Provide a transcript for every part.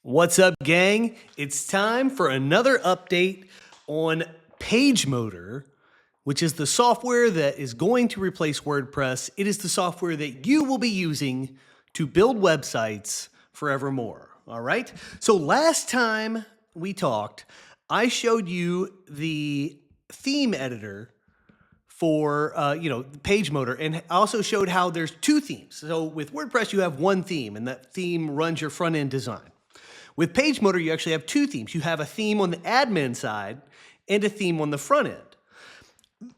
What's up, gang? It's time for another update on PageMotor, which is the software that is going to replace WordPress. It is the software that you will be using to build websites forevermore. All right? So last time we talked, I showed you the theme editor for PageMotor, and I also showed how there's two themes. So with WordPress, you have one theme, and that theme runs your front-end design. With PageMotor, you actually have two themes. You have a theme on the admin side and a theme on the front end.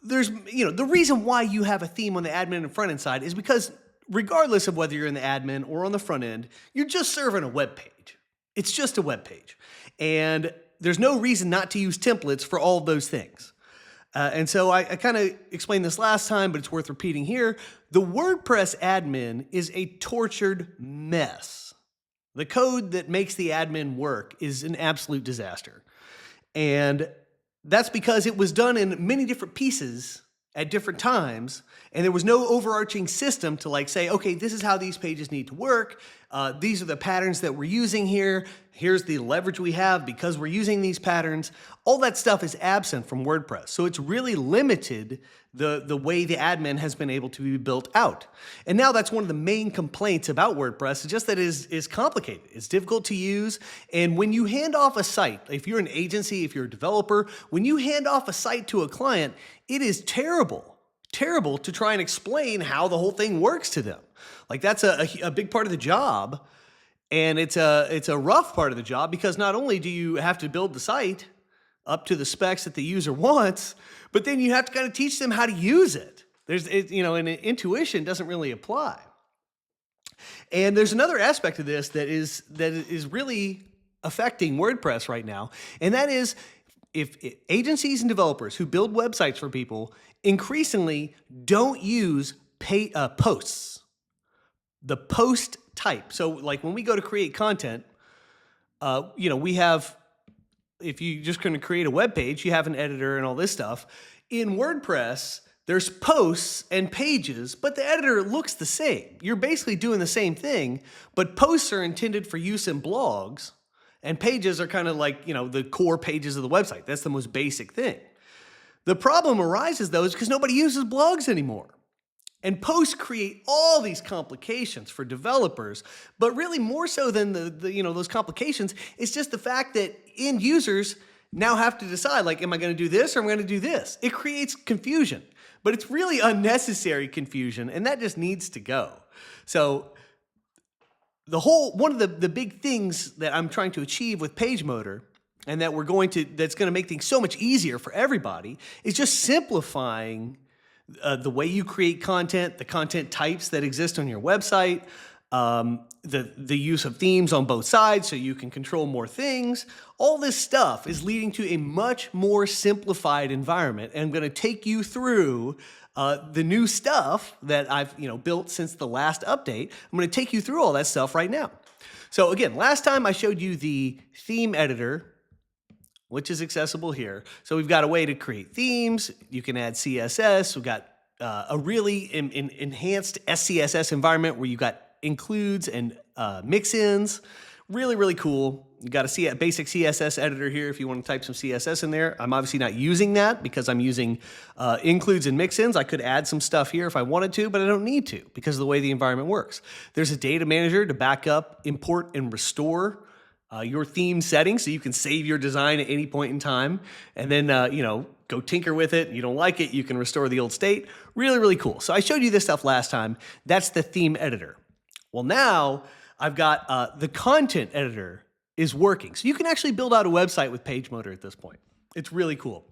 There's, the reason why you have a theme on the admin and front end side is because regardless of whether you're in the admin or on the front end, you're just serving a web page. It's just a web page. And there's no reason not to use templates for all of those things. And so I kind of explained this last time, but it's worth repeating here. The WordPress admin is a tortured mess. The code that makes the admin work is an absolute disaster. And that's because it was done in many different pieces at different times, and there was no overarching system to say, okay, this is how these pages need to work. These are the patterns that we're using here. Here's the leverage we have because we're using these patterns. All that stuff is absent from WordPress. So it's really limited the way the admin has been able to be built out. And now that's one of the main complaints about WordPress, just that it is complicated. It's difficult to use. And when you hand off a site, if you're an agency, if you're a developer, when you hand off a site to a client, it is terrible to try and explain how the whole thing works to them. That's a big part of the job. And it's a rough part of the job because not only do you have to build the site up to the specs that the user wants, but then you have to kind of teach them how to use it. And intuition doesn't really apply. And there's another aspect of this that is really affecting WordPress right now, and that is if agencies and developers who build websites for people increasingly don't use posts, the post type. So when we go to create content, we have, if you just going to create a web page, you have an editor and all this stuff. In WordPress, there's posts and pages, but the editor looks the same. You're basically doing the same thing, but posts are intended for use in blogs, and pages are kind of the core pages of the website. That's the most basic thing. The problem arises, though, is because nobody uses blogs anymore. And posts create all these complications for developers, but really more so than those complications, it's just the fact that end users now have to decide, am I going to do this or am I going to do this? It creates confusion, but it's really unnecessary confusion, and that just needs to go. So one of the big things that I'm trying to achieve with PageMotor, and that that's going to make things so much easier for everybody, is just simplifying the way you create content, the content types that exist on your website, the use of themes on both sides so you can control more things. All this stuff is leading to a much more simplified environment. And I'm going to take you through the new stuff that I've built since the last update. I'm going to take you through all that stuff right now. So again, last time I showed you the theme editor, which is accessible here. So we've got a way to create themes. You can add CSS. We've got a really enhanced SCSS environment where you've got includes and mix-ins. Really, really cool. You've got a basic CSS editor here if you want to type some CSS in there. I'm obviously not using that because I'm using includes and mix-ins. I could add some stuff here if I wanted to, but I don't need to because of the way the environment works. There's a data manager to back up, import, and restore your theme settings so you can save your design at any point in time and then, go tinker with it. You don't like it, you can restore the old state. Really, really cool. So I showed you this stuff last time. That's the theme editor. Well, now I've got the content editor is working. So you can actually build out a website with PageMotor at this point. It's really cool.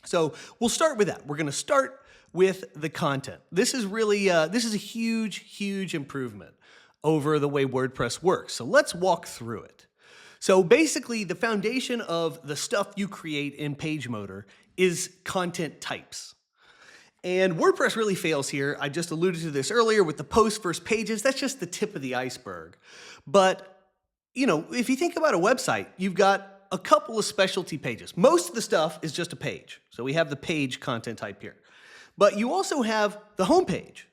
So we'll start with that. We're going to start with the content. This is really, this is a huge, huge improvement over the way WordPress works. So let's walk through it. So basically, the foundation of the stuff you create in PageMotor is content types. And WordPress really fails here. I just alluded to this earlier with the post versus pages. That's just the tip of the iceberg. But, if you think about a website, you've got a couple of specialty pages. Most of the stuff is just a page. So we have the page content type here. But you also have the home page.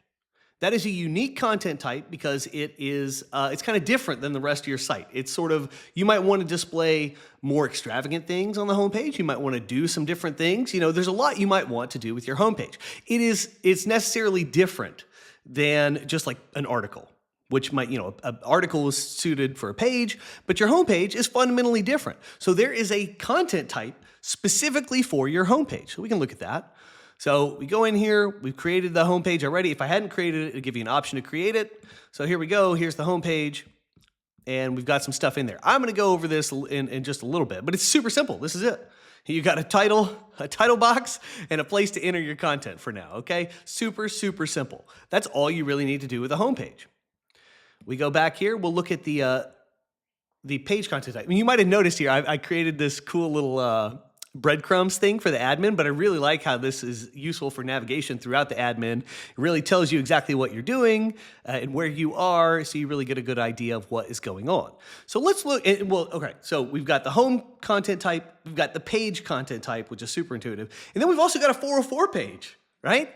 That is a unique content type because it's kind of different than the rest of your site. It's sort of, you might want to display more extravagant things on the homepage. You might want to do some different things. You know, there's a lot you might want to do with your homepage. It's necessarily different than just like an article, which might, an article is suited for a page, but your homepage is fundamentally different. So there is a content type specifically for your homepage. So we can look at that. So we go in here, we've created the homepage already. If I hadn't created it, it'd give you an option to create it. So here we go, here's the homepage, and we've got some stuff in there. I'm gonna go over this in just a little bit, but it's super simple, this is it. You got a title box, and a place to enter your content for now, okay? Super, super simple. That's all you really need to do with a homepage. We go back here, we'll look at the page content type. I mean, you might have noticed here, I created this cool little breadcrumbs thing for the admin, but I really like how this is useful for navigation throughout the admin. It really tells you exactly what you're doing and where you are, so you really get a good idea of what is going on. So let's look at, okay, so we've got the home content type, we've got the page content type, which is super intuitive, and then we've also got a 404 page, right?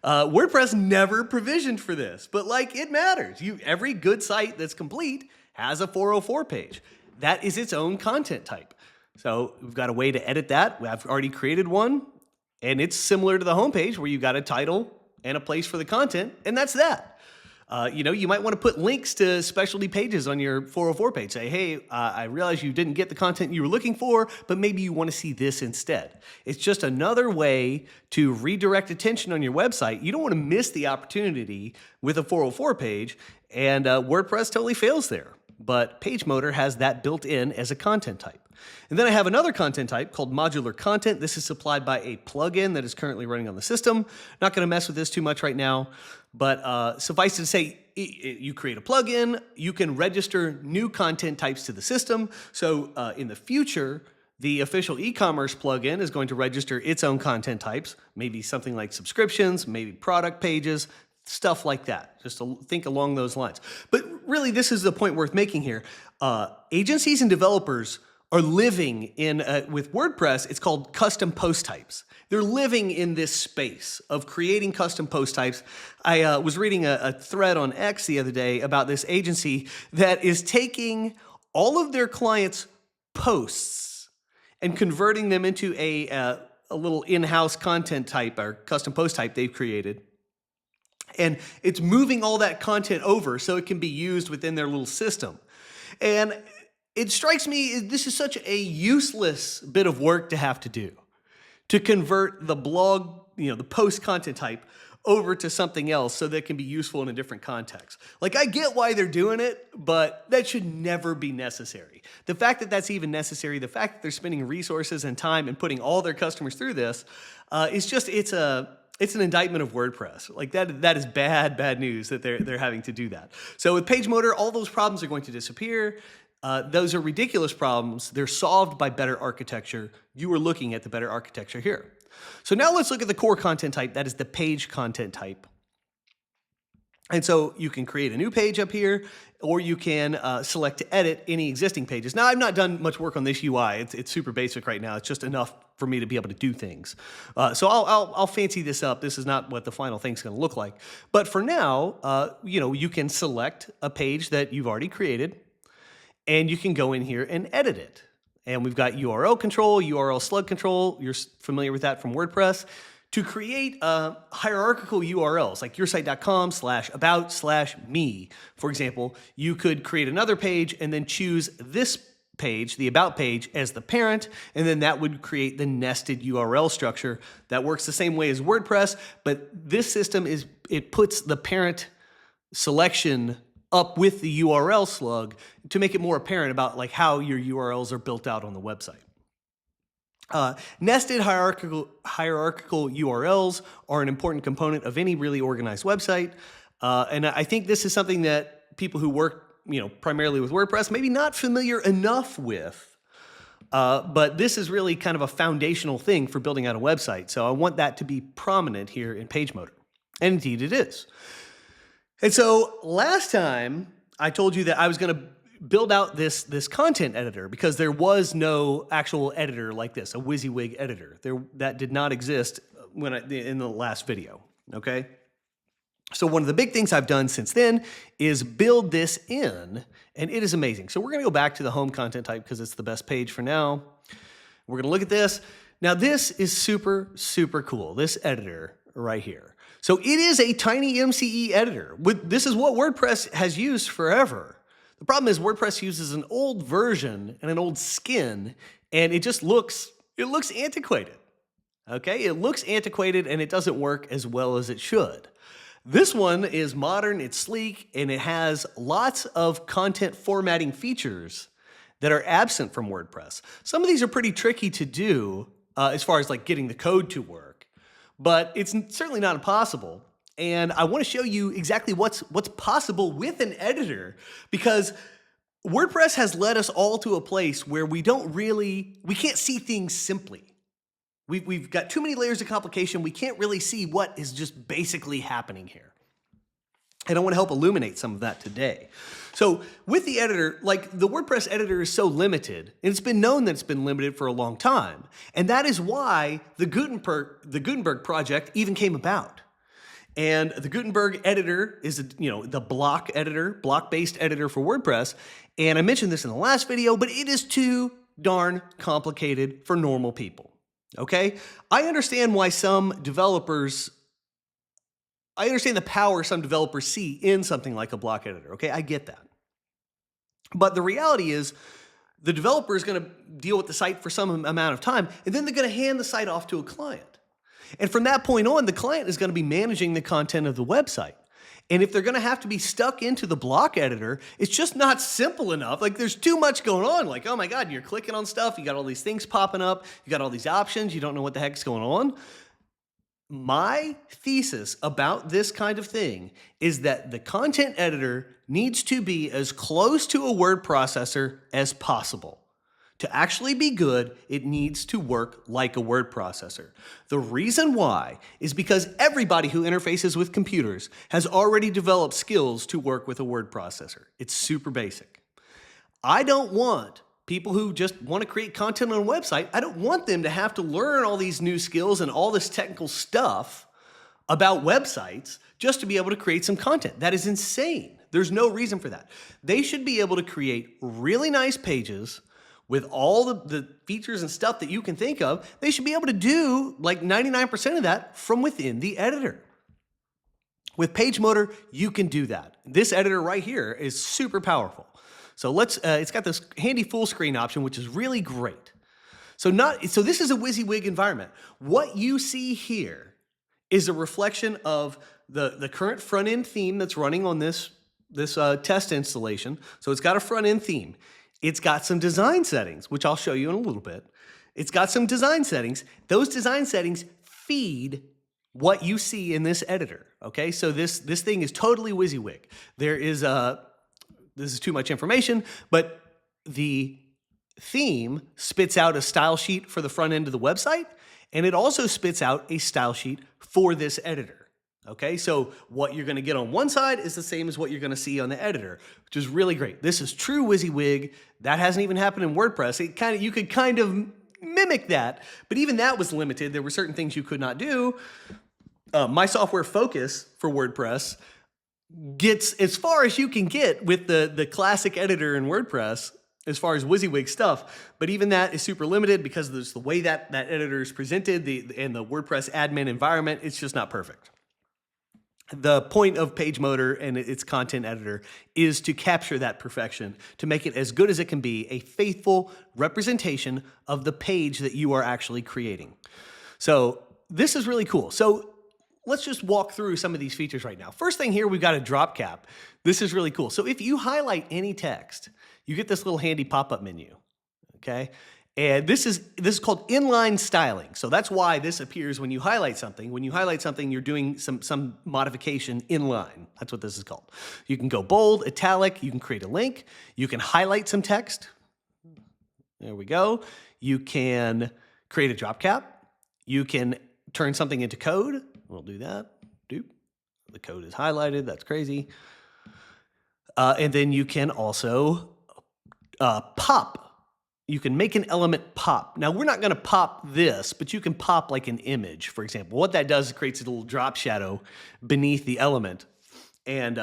WordPress never provisioned for this, but like it matters. Every good site that's complete has a 404 page. That is its own content type. So we've got a way to edit that. I've already created one, and it's similar to the homepage where you've got a title and a place for the content, and that's that. You might want to put links to specialty pages on your 404 page. Say, hey, I realize you didn't get the content you were looking for, but maybe you want to see this instead. It's just another way to redirect attention on your website. You don't want to miss the opportunity with a 404 page, and WordPress totally fails there. But PageMotor has that built in as a content type. And then I have another content type called modular content. This is supplied by a plugin that is currently running on the system. Not going to mess with this too much right now, but suffice it to say, you create a plugin, you can register new content types to the system. So in the future, the official e-commerce plugin is going to register its own content types, maybe something like subscriptions, maybe product pages, stuff like that. Just to think along those lines. But really, this is the point worth making here. Agencies and developers are living in, with WordPress, it's called custom post types. They're living in this space of creating custom post types. I was reading a thread on X the other day about this agency that is taking all of their clients' posts and converting them into a little in-house content type or custom post type they've created. And it's moving all that content over so it can be used within their little system. And it strikes me, this is such a useless bit of work to have to do, to convert the blog, the post content type over to something else so that it can be useful in a different context. Like, I get why they're doing it, but that should never be necessary. The fact that that's even necessary, the fact that they're spending resources and time and putting all their customers through this, it's an indictment of WordPress. Like that is bad news that they're having to do that. So with PageMotor, all those problems are going to disappear. Those are ridiculous problems. They're solved by better architecture. You are looking at the better architecture here. So now let's look at the core content type. That is the page content type. And so you can create a new page up here, or you can select to edit any existing pages. Now, I've not done much work on this UI. It's super basic right now. It's just enough for me to be able to do things. So I'll fancy this up. This is not what the final thing's going to look like. But for now, you can select a page that you've already created, and you can go in here and edit it. And we've got URL control, URL slug control. You're familiar with that from WordPress. To create hierarchical URLs like yoursite.com/about/me, for example, you could create another page and then choose this page, the About page, as the parent, and then that would create the nested URL structure. That works the same way as WordPress, but this system it puts the parent selection up with the URL slug to make it more apparent about like how your URLs are built out on the website. Nested hierarchical URLs are an important component of any really organized website. And I think this is something that people who work primarily with WordPress maybe not familiar enough with. But this is really kind of a foundational thing for building out a website. So I want that to be prominent here in PageMotor. And indeed it is. And so last time I told you that I was going to build out this content editor because there was no actual editor like this, a WYSIWYG editor. That did not exist in the last video, okay? So one of the big things I've done since then is build this in, and it is amazing. So we're gonna go back to the home content type because it's the best page for now. We're gonna look at this. Now this is super, super cool, this editor right here. So it is a tiny MCE editor. This is what WordPress has used forever. The problem is WordPress uses an old version and an old skin, and it just looks antiquated. Okay, it looks antiquated and it doesn't work as well as it should. This one is modern, it's sleek, and it has lots of content formatting features that are absent from WordPress. Some of these are pretty tricky to do as far as like getting the code to work, but it's certainly not impossible. And I want to show you exactly what's possible with an editor, because WordPress has led us all to a place where we can't see things simply. We've got too many layers of complication. We can't really see what is just basically happening here. And I want to help illuminate some of that today. So with the editor, like the WordPress editor is so limited, and it's been known that it's been limited for a long time. And that is why the Gutenberg project even came about. And the Gutenberg editor is, the block-based editor for WordPress. And I mentioned this in the last video, but it is too darn complicated for normal people. Okay? I understand why I understand the power some developers see in something like a block editor. Okay? I get that. But the reality is, the developer is going to deal with the site for some amount of time, and then they're going to hand the site off to a client. And from that point on, the client is going to be managing the content of the website. And if they're going to have to be stuck into the block editor, it's just not simple enough. Like there's too much going on. Like, oh my God, you're clicking on stuff. You got all these things popping up. You got all these options. You don't know what the heck's going on. My thesis about this kind of thing is that the content editor needs to be as close to a word processor as possible. To actually be good, it needs to work like a word processor. The reason why is because everybody who interfaces with computers has already developed skills to work with a word processor. It's super basic. I don't want people who just want to create content on a website, I don't want them to have to learn all these new skills and all this technical stuff about websites just to be able to create some content. That is insane. There's no reason for that. They should be able to create really nice pages with all the features and stuff that you can think of. They should be able to do like 99% of that from within the editor. With PageMotor, you can do that. This editor right here is super powerful. So it's got this handy full screen option, which is really great. So this is a WYSIWYG environment. What you see here is a reflection of the current front end theme that's running on this test installation. So it's got a front end theme. It's got some design settings, which I'll show you in a little bit. It's got some design settings. Those design settings feed what you see in this editor, okay? So this thing is totally WYSIWYG. This is too much information, but the theme spits out a style sheet for the front end of the website, and it also spits out a style sheet for this editor. Okay, so what you're going to get on one side is the same as what you're going to see on the editor, which is really great. This is true WYSIWYG. That hasn't even happened in WordPress. You could kind of mimic that, but even that was limited. There were certain things you could not do. My software focus for WordPress gets as far as you can get with the classic editor in WordPress as far as WYSIWYG stuff, but even that is super limited because there's the way that editor is presented and the WordPress admin environment. It's just not perfect. The point of PageMotor and its content editor is to capture that perfection, to make it as good as it can be, a faithful representation of the page that you are actually creating. So this is really cool. So let's just walk through some of these features right now. First thing here, we've got a drop cap. This is really cool. So if you highlight any text, you get this little handy pop-up menu, okay? And this is called inline styling. So that's why this appears when you highlight something. When you highlight something, you're doing some modification inline. That's what this is called. You can go bold, italic, you can create a link, you can highlight some text. There we go. You can create a drop cap. You can turn something into code. We'll do that. Doop. The code is highlighted. That's crazy. And then you can also pop you can make an element pop. Now, we're not going to pop this, but you can pop like an image, for example. What that does is creates a little drop shadow beneath the element and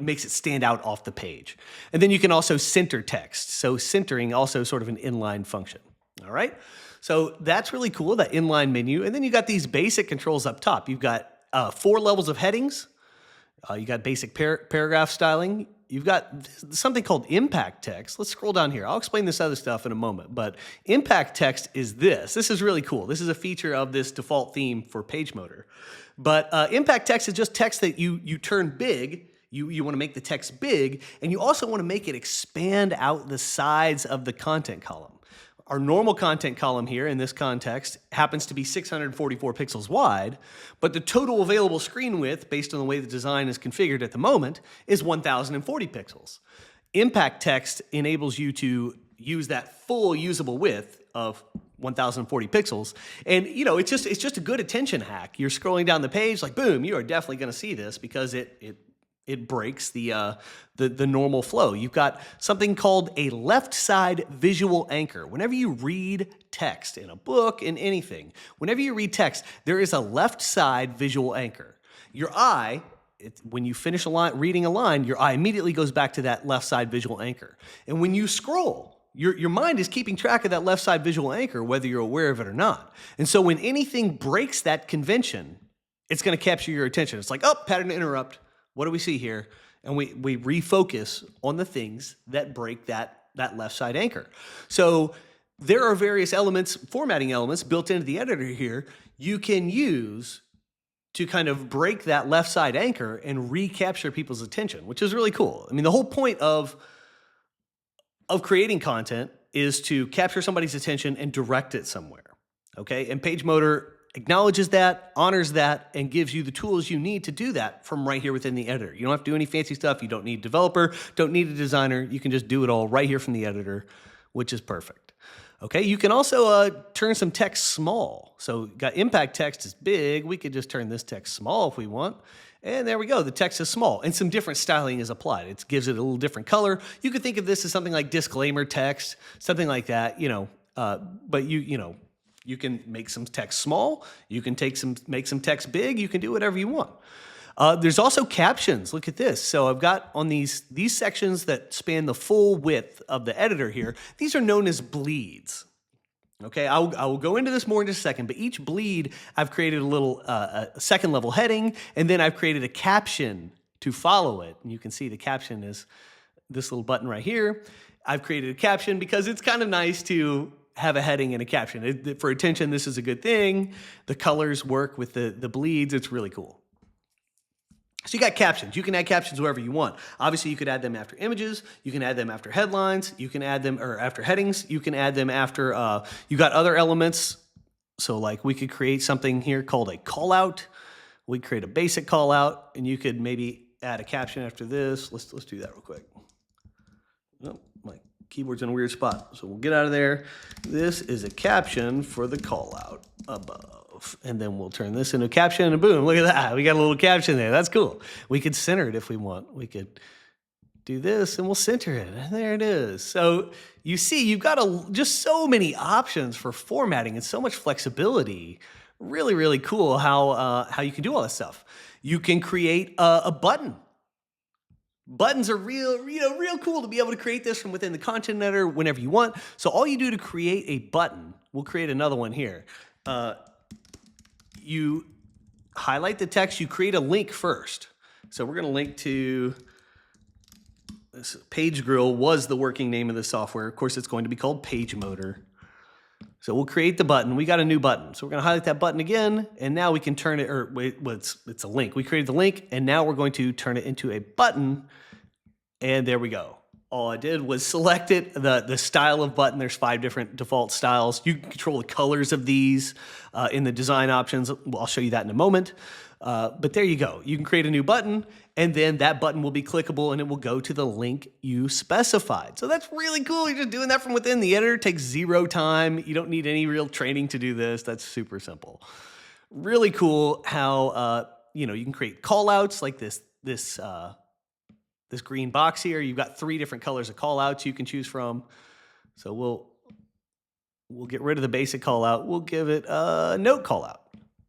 makes it stand out off the page. And then you can also center text. So centering also sort of an inline function. All right. So that's really cool, that inline menu. And then you got these basic controls up top. You've got 4 levels of headings. You got basic paragraph styling. You've got something called impact text. Let's scroll down here. I'll explain this other stuff in a moment, but impact text is this. This is really cool. This is a feature of this default theme for PageMotor. But impact text is just text that you turn big. You want to make the text big, and you also want to make it expand out the sides of the content column. Our normal content column here in this context happens to be 644 pixels wide, but the total available screen width, based on the way the design is configured at the moment, is 1040 pixels. Impact text enables you to use that full usable width of 1040 pixels. And it's just a good attention hack. You're scrolling down the page, like boom, you are definitely going to see this because it breaks the normal flow. You've got something called a left side visual anchor. Whenever you read text in a book, in anything, whenever you read text, there is a left side visual anchor. Your eye, when you finish reading a line, your eye immediately goes back to that left side visual anchor. And when you scroll, your mind is keeping track of that left side visual anchor, whether you're aware of it or not. And so when anything breaks that convention, it's going to capture your attention. It's like, oh, pattern interrupt. What do we see here? And we refocus on the things that break that left side anchor. So there are various elements, formatting elements built into the editor here you can use to kind of break that left side anchor and recapture people's attention, which is really cool. I mean, the whole point of creating content is to capture somebody's attention and direct it somewhere, okay? And PageMotor acknowledges that, honors that, and gives you the tools you need to do that from right here within the editor. You don't have to do any fancy stuff. You don't need a developer, don't need a designer. You can just do it all right here from the editor, which is perfect. Okay, you can also turn some text small. So got impact text is big. We could just turn this text small if we want. And there we go, the text is small, and some different styling is applied. It gives it a little different color. You could think of this as something like disclaimer text, something like that, but you can make some text small. You can make some text big. You can do whatever you want. There's also captions. Look at this. So I've got on these sections that span the full width of the editor here. These are known as bleeds. Okay, I will go into this more in just a second, but each bleed, I've created a little a second level heading, and then I've created a caption to follow it. And you can see the caption is this little button right here. I've created a caption because it's kind of nice to have a heading and a caption. For attention, this is a good thing. The colors work with the bleeds. It's really cool. So you got captions. You can add captions wherever you want. Obviously, you could add them after images. You can add them after headlines. You can add them after headings. You can add them after, you got other elements. So like we could create something here called a call out. We create a basic call out, and you could maybe add a caption after this. Let's do that real quick. Oh, my keyboard's in a weird spot, so we'll get out of there. This is a caption for the call out above. And then we'll turn this into a caption, and boom, look at that. We got a little caption there. That's cool. We could center it if we want. We could do this, and we'll center it. And there it is. So you see, you've got just so many options for formatting and so much flexibility. Really, really cool how you can do all this stuff. You can create a button. Buttons are real cool to be able to create this from within the content editor whenever you want. So all you do to create a button, we'll create another one here. You highlight the text, you create a link first. So we're going to link to this. Page Grill was the working name of the software. Of course, it's going to be called PageMotor. So we'll create the button. We got a new button. So we're going to highlight that button again, and now we can turn it, or wait, it's a link. We created the link, and now we're going to turn it into a button, and there we go. All I did was select it, the style of button. There's 5 different default styles. You can control the colors of these in the design options. I'll show you that in a moment. But there you go. You can create a new button, and then that button will be clickable, and it will go to the link you specified. So that's really cool. You're just doing that from within the editor. It takes 0 time. You don't need any real training to do this. That's super simple. Really cool how you can create callouts like this green box here. You've got 3 different colors of callouts you can choose from. So we'll We'll get rid of the basic callout. We'll give it a note callout.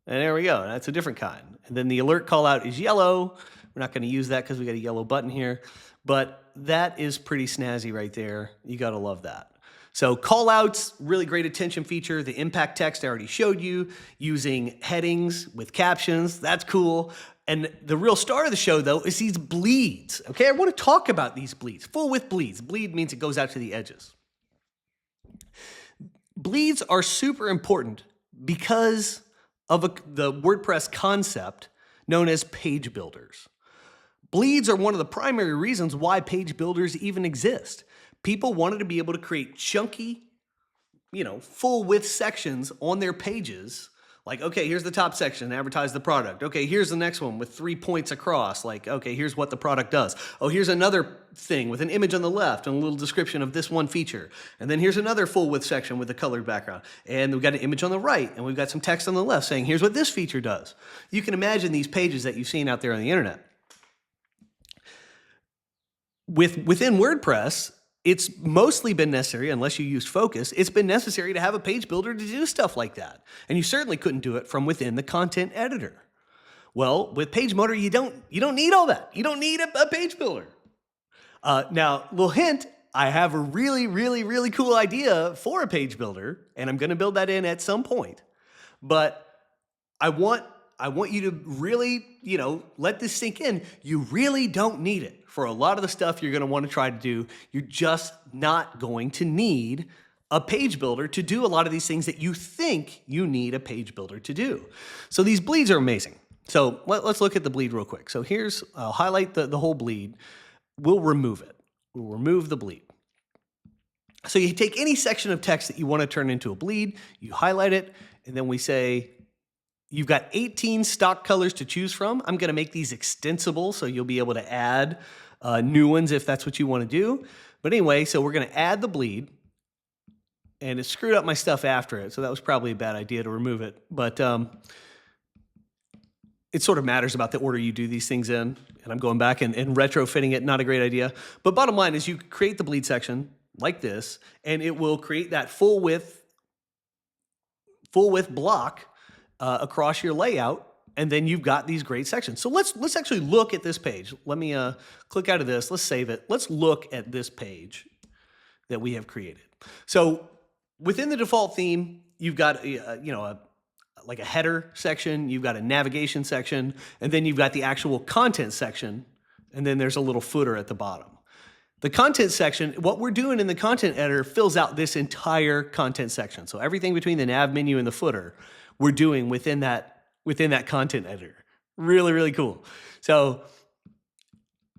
And there we go. That's a different kind. And then the alert callout is yellow. We're not going to use that because we got a yellow button here. But that is pretty snazzy right there. You got to love that. So callouts, really great attention feature. The impact text I already showed you, using headings with captions. That's cool. And the real star of the show, though, is these bleeds. Okay, I want to talk about these bleeds. Full width bleeds. Bleed means it goes out to the edges. Bleeds are super important because of the WordPress concept known as page builders. Bleeds are one of the primary reasons why page builders even exist. People wanted to be able to create chunky, full width sections on their pages. Like, okay, here's the top section, advertise the product. Okay, here's the next one with 3 points across. Like, okay, here's what the product does. Oh, here's another thing with an image on the left and a little description of this one feature. And then here's another full width section with a colored background. And we've got an image on the right, and we've got some text on the left saying, here's what this feature does. You can imagine these pages that you've seen out there on the internet. Within WordPress, it's mostly been necessary, unless you used Focus, it's been necessary to have a page builder to do stuff like that. And you certainly couldn't do it from within the content editor. Well, with PageMotor, you don't need all that. You don't need a page builder. Now, little hint, I have a really, really, really cool idea for a page builder, and I'm going to build that in at some point. But I want you to really, let this sink in. You really don't need it. For a lot of the stuff you're going to want to try to do, you're just not going to need a page builder to do a lot of these things that you think you need a page builder to do. So these bleeds are amazing. So let's look at the bleed real quick. So I'll highlight the whole bleed. We'll remove it. We'll remove the bleed. So you take any section of text that you want to turn into a bleed, you highlight it, and then we say, you've got 18 stock colors to choose from. I'm going to make these extensible, so you'll be able to add new ones if that's what you want to do. But anyway, so we're going to add the bleed, and it screwed up my stuff after it, so that was probably a bad idea to remove it. But it sort of matters about the order you do these things in, and I'm going back and retrofitting it, not a great idea. But bottom line is you create the bleed section like this, and it will create that full width block across your layout, and then you've got these great sections. So let's actually look at this page. Let me click out of this. Let's save it. Let's look at this page that we have created. So within the default theme, you've got like a header section, you've got a navigation section, and then you've got the actual content section, and then there's a little footer at the bottom. The content section, what we're doing in the content editor fills out this entire content section. So everything between the nav menu and the footer, we're doing within that content editor. Really, really cool. So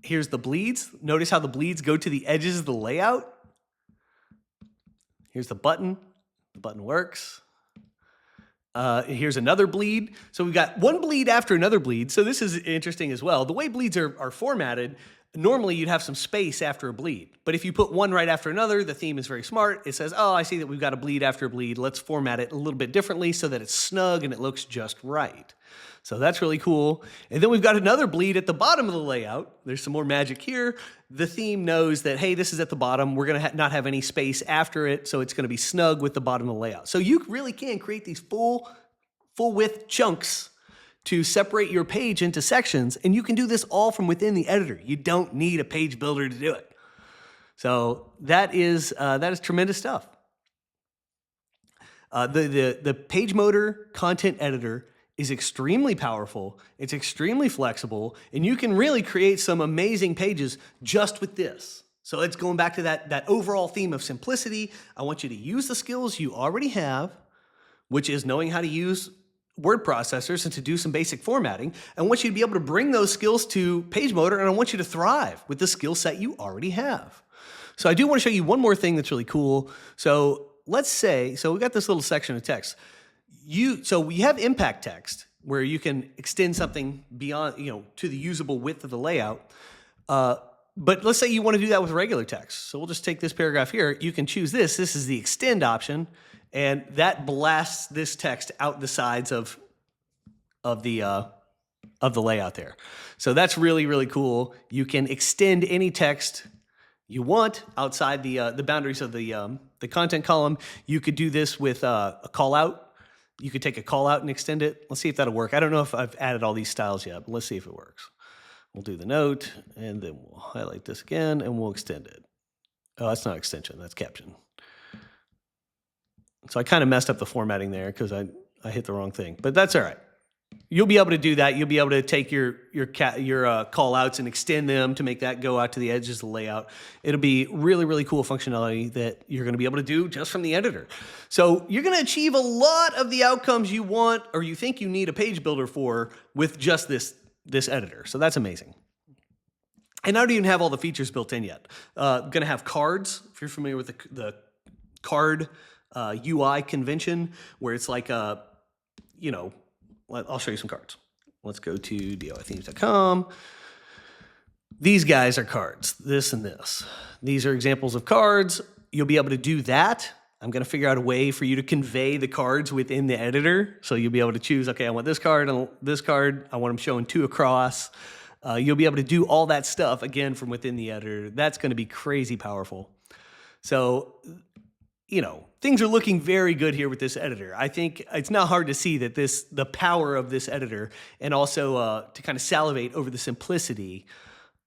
here's the bleeds. Notice how the bleeds go to the edges of the layout. Here's the button. The button works. Here's another bleed. So we've got one bleed after another bleed. So this is interesting as well. The way bleeds are formatted, normally you'd have some space after a bleed. But if you put one right after another, the theme is very smart. It says, oh, I see that we've got a bleed after a bleed. Let's format it a little bit differently so that it's snug and it looks just right. So that's really cool. And then we've got another bleed at the bottom of the layout. There's some more magic here. The theme knows that, hey, this is at the bottom. We're going to not have any space after it, so it's going to be snug with the bottom of the layout. So you really can create these full width chunks to separate your page into sections, and you can do this all from within the editor. You don't need a page builder to do it. So that is tremendous stuff. The PageMotor content editor is extremely powerful, it's extremely flexible, and you can really create some amazing pages just with this. So it's going back to that overall theme of simplicity. I want you to use the skills you already have, which is knowing how to use word processors and to do some basic formatting. I want you to be able to bring those skills to PageMotor, and I want you to thrive with the skill set you already have. So I do want to show you one more thing that's really cool. So let's say, we got this little section of text. So we have impact text where you can extend something beyond, to the usable width of the layout. But let's say you want to do that with regular text. So we'll just take this paragraph here. You can choose this. This is the extend option, and that blasts this text out the sides of the layout there. So that's really, really cool. You can extend any text you want outside the boundaries of the content column. You could do this with a call out. You could take a call out and extend it. Let's see if that'll work. I don't know if I've added all these styles yet, but let's see if it works. We'll do the note, and then we'll highlight this again, and we'll extend it. Oh, that's not extension, that's caption. So I kind of messed up the formatting there because I hit the wrong thing, but that's all right. You'll be able to do that. You'll be able to take your call outs and extend them to make that go out to the edges of the layout. It'll be really, really cool functionality that you're going to be able to do just from the editor. So you're going to achieve a lot of the outcomes you want or you think you need a page builder for with just this editor. So that's amazing. And I don't even have all the features built in yet. I'm going to have cards, if you're familiar with the card UI convention, where it's like I'll show you some cards. Let's go to DIYthemes.com. These guys are cards, this and this. These are examples of cards. You'll be able to do that. I'm going to figure out a way for you to convey the cards within the editor. So you'll be able to choose, okay, I want this card and this card. I want them showing 2 across. You'll be able to do all that stuff, again, from within the editor. That's going to be crazy powerful. So, things are looking very good here with this editor. I think it's not hard to see that the power of this editor, and also to kind of salivate over the simplicity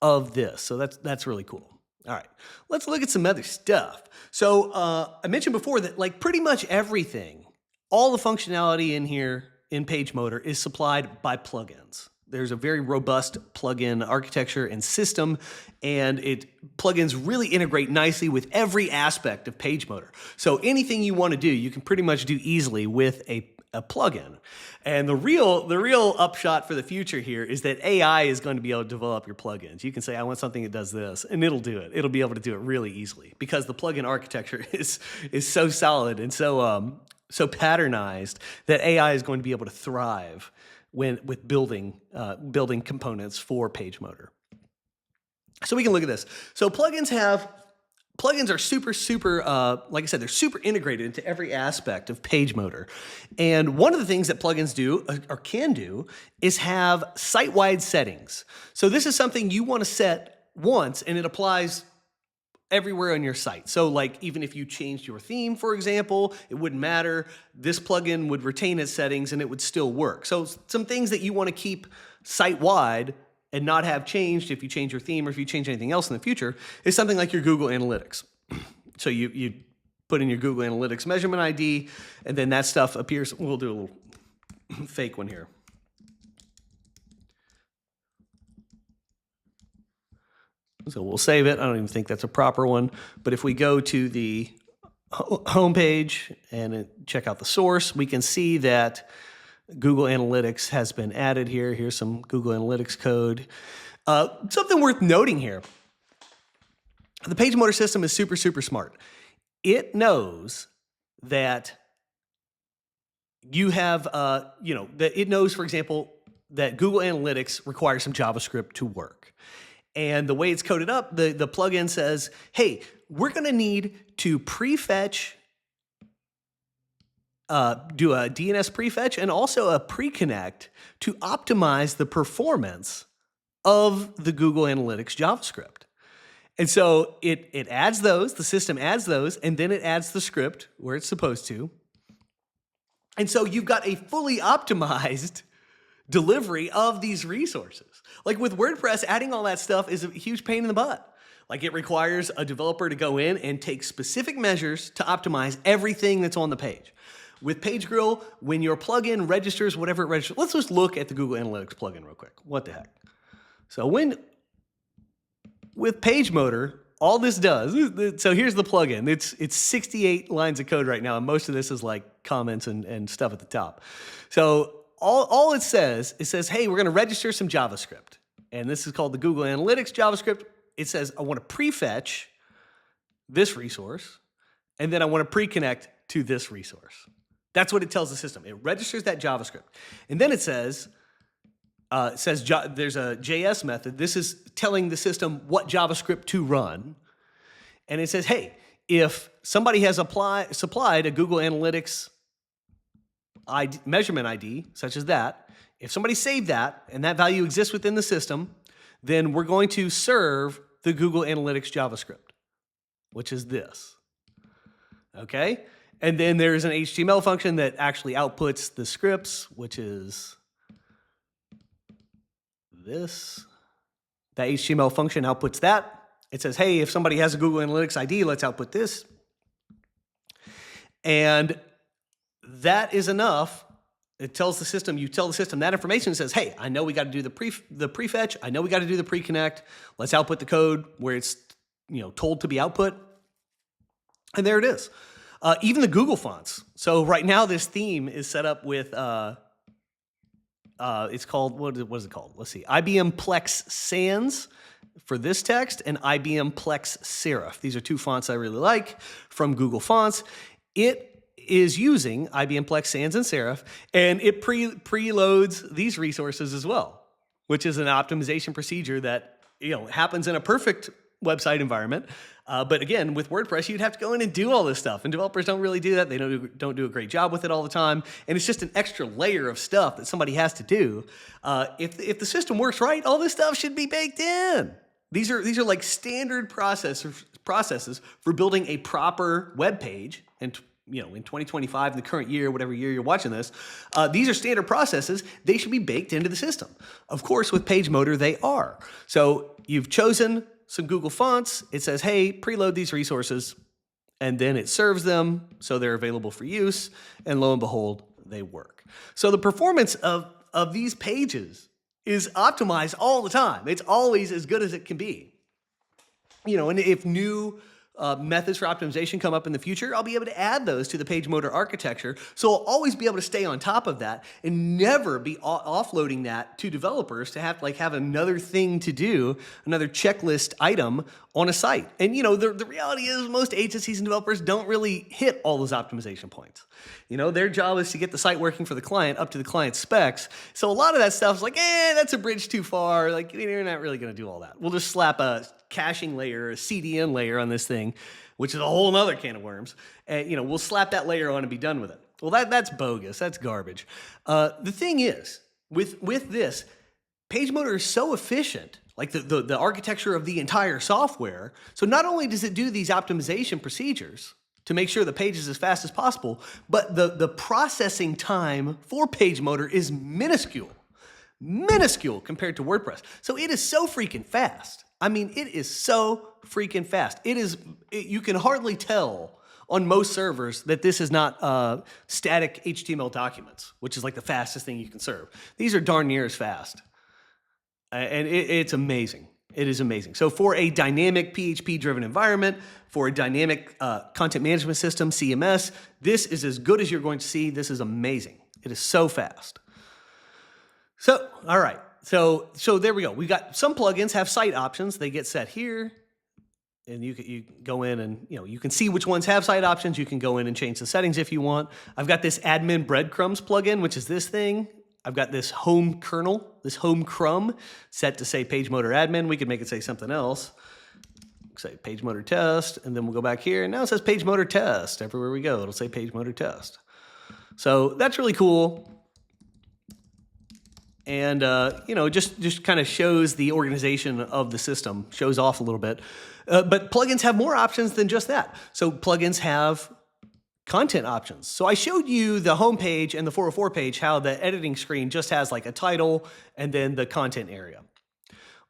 of this. So that's really cool. All right, let's look at some other stuff. So I mentioned before that like pretty much everything, all the functionality in here in PageMotor is supplied by plugins. There's a very robust plugin architecture and system, and plugins really integrate nicely with every aspect of PageMotor. So anything you want to do, you can pretty much do easily with a plugin. And the real upshot for the future here is that AI is going to be able to develop your plugins. You can say, I want something that does this, and it'll do it. It'll be able to do it really easily because the plugin architecture is so solid and so patternized that AI is going to be able to thrive with building components for PageMotor. So we can look at this. So plugins are super, like I said, they're super integrated into every aspect of PageMotor. And one of the things that plugins do, or can do, is have site-wide settings. So this is something you want to set once, and it applies everywhere on your site. So like even if you changed your theme, for example, it wouldn't matter. This plugin would retain its settings and it would still work. So some things that you want to keep site-wide and not have changed if you change your theme or if you change anything else in the future is something like your Google Analytics. So you put in your Google Analytics measurement ID, and then that stuff appears. We'll do a little fake one here. So we'll save it. I don't even think that's a proper one. But if we go to the home page and check out the source, we can see that Google Analytics has been added here. Here's some Google Analytics code. Something worth noting here. The PageMotor system is super smart. It knows that you have, that it knows, for example, that Google Analytics requires some JavaScript to work. And the way it's coded up, the plugin says, hey, we're going to need to prefetch, do a DNS prefetch and also a preconnect to optimize the performance of the Google Analytics JavaScript. And so it adds those, the system adds those, and then it adds the script where it's supposed to. And so you've got a fully optimized delivery of these resources. Like with WordPress, adding all that stuff is a huge pain in the butt. Like it requires a developer to go in and take specific measures to optimize everything that's on the page. With PageGrill, when your plugin registers whatever it registers, let's just look at the Google Analytics plugin real quick. What the heck? So with PageMotor, all this does, so here's the plugin. It's 68 lines of code right now, and most of this is like comments and stuff at the top. So all it says, hey, we're going to register some JavaScript. And this is called the Google Analytics JavaScript. It says, I want to prefetch this resource, and then I want to preconnect to this resource. That's what it tells the system. It registers that JavaScript. And then it says there's a JS method. This is telling the system what JavaScript to run. And it says, hey, if somebody has supplied a Google Analytics measurement ID, such as that, if somebody saved that and that value exists within the system, then we're going to serve the Google Analytics JavaScript. which is this. Okay? And then there's an HTML function that actually outputs the scripts, which is this. That HTML function outputs that. It says, hey, if somebody has a Google Analytics ID, let's output this. And that is enough. It tells the system, you tell the system that information. It says, hey, I know we got to do the prefetch. I know we got to do the preconnect. Let's output the code where it's told to be output. And there it is. Even the Google fonts. So right now this theme is set up with, it's called, what is it called? Let's see, IBM Plex Sans for this text and IBM Plex Serif. These are two fonts I really like from Google Fonts. It is using IBM Plex Sans and Serif, and it preloads these resources as well, which is an optimization procedure that happens in a perfect website environment. But again, with WordPress, you'd have to go in and do all this stuff, and developers don't really do that. They don't do a great job with it all the time, and it's just an extra layer of stuff that somebody has to do. If the system works right, all this stuff should be baked in. These are like standard processes for building a proper web page, and in 2025, in the current year, whatever year you're watching this, these are standard processes. They should be baked into the system. Of course, with PageMotor, they are. So you've chosen some Google fonts. It says, hey, preload these resources, and then it serves them so they're available for use, and lo and behold, they work. So the performance of these pages is optimized all the time. It's always as good as it can be. And if new methods for optimization come up in the future, I'll be able to add those to the PageMotor architecture. So I'll always be able to stay on top of that and never be offloading that to developers to have another thing to do, another checklist item on a site. And the reality is most agencies and developers don't really hit all those optimization points. Their job is to get the site working for the client up to the client's specs. So a lot of that stuff is like, that's a bridge too far. Like, you're not really going to do all that. We'll just slap a caching layer, a CDN layer on this thing, which is a whole nother can of worms. And, we'll slap that layer on and be done with it. Well, that's bogus. That's garbage. The thing is, with this, PageMotor is so efficient, like the architecture of the entire software. So not only does it do these optimization procedures to make sure the page is as fast as possible, but the processing time for PageMotor is minuscule compared to WordPress. So it is so freaking fast. I mean, it is so freaking fast. You can hardly tell on most servers that this is not static HTML documents, which is like the fastest thing you can serve. These are darn near as fast. And it's amazing. It is amazing. So for a dynamic PHP-driven environment, for a dynamic content management system, CMS, this is as good as you're going to see. This is amazing. It is so fast. So, all right. So there we go. We got some plugins have site options. They get set here. And you go in and, you can see which ones have site options. You can go in and change the settings if you want. I've got this admin breadcrumbs plugin, which is this thing. I've got this home kernel, this home crumb set to say PageMotor admin. We could make it say something else. Say PageMotor test, and then we'll go back here. And now it says PageMotor test. Everywhere we go, it'll say PageMotor test. So that's really cool. And, just kind of shows the organization of the system, shows off a little bit. But plugins have more options than just that. So plugins have content options. So I showed you the home page and the 404 page, how the editing screen just has like a title and then the content area.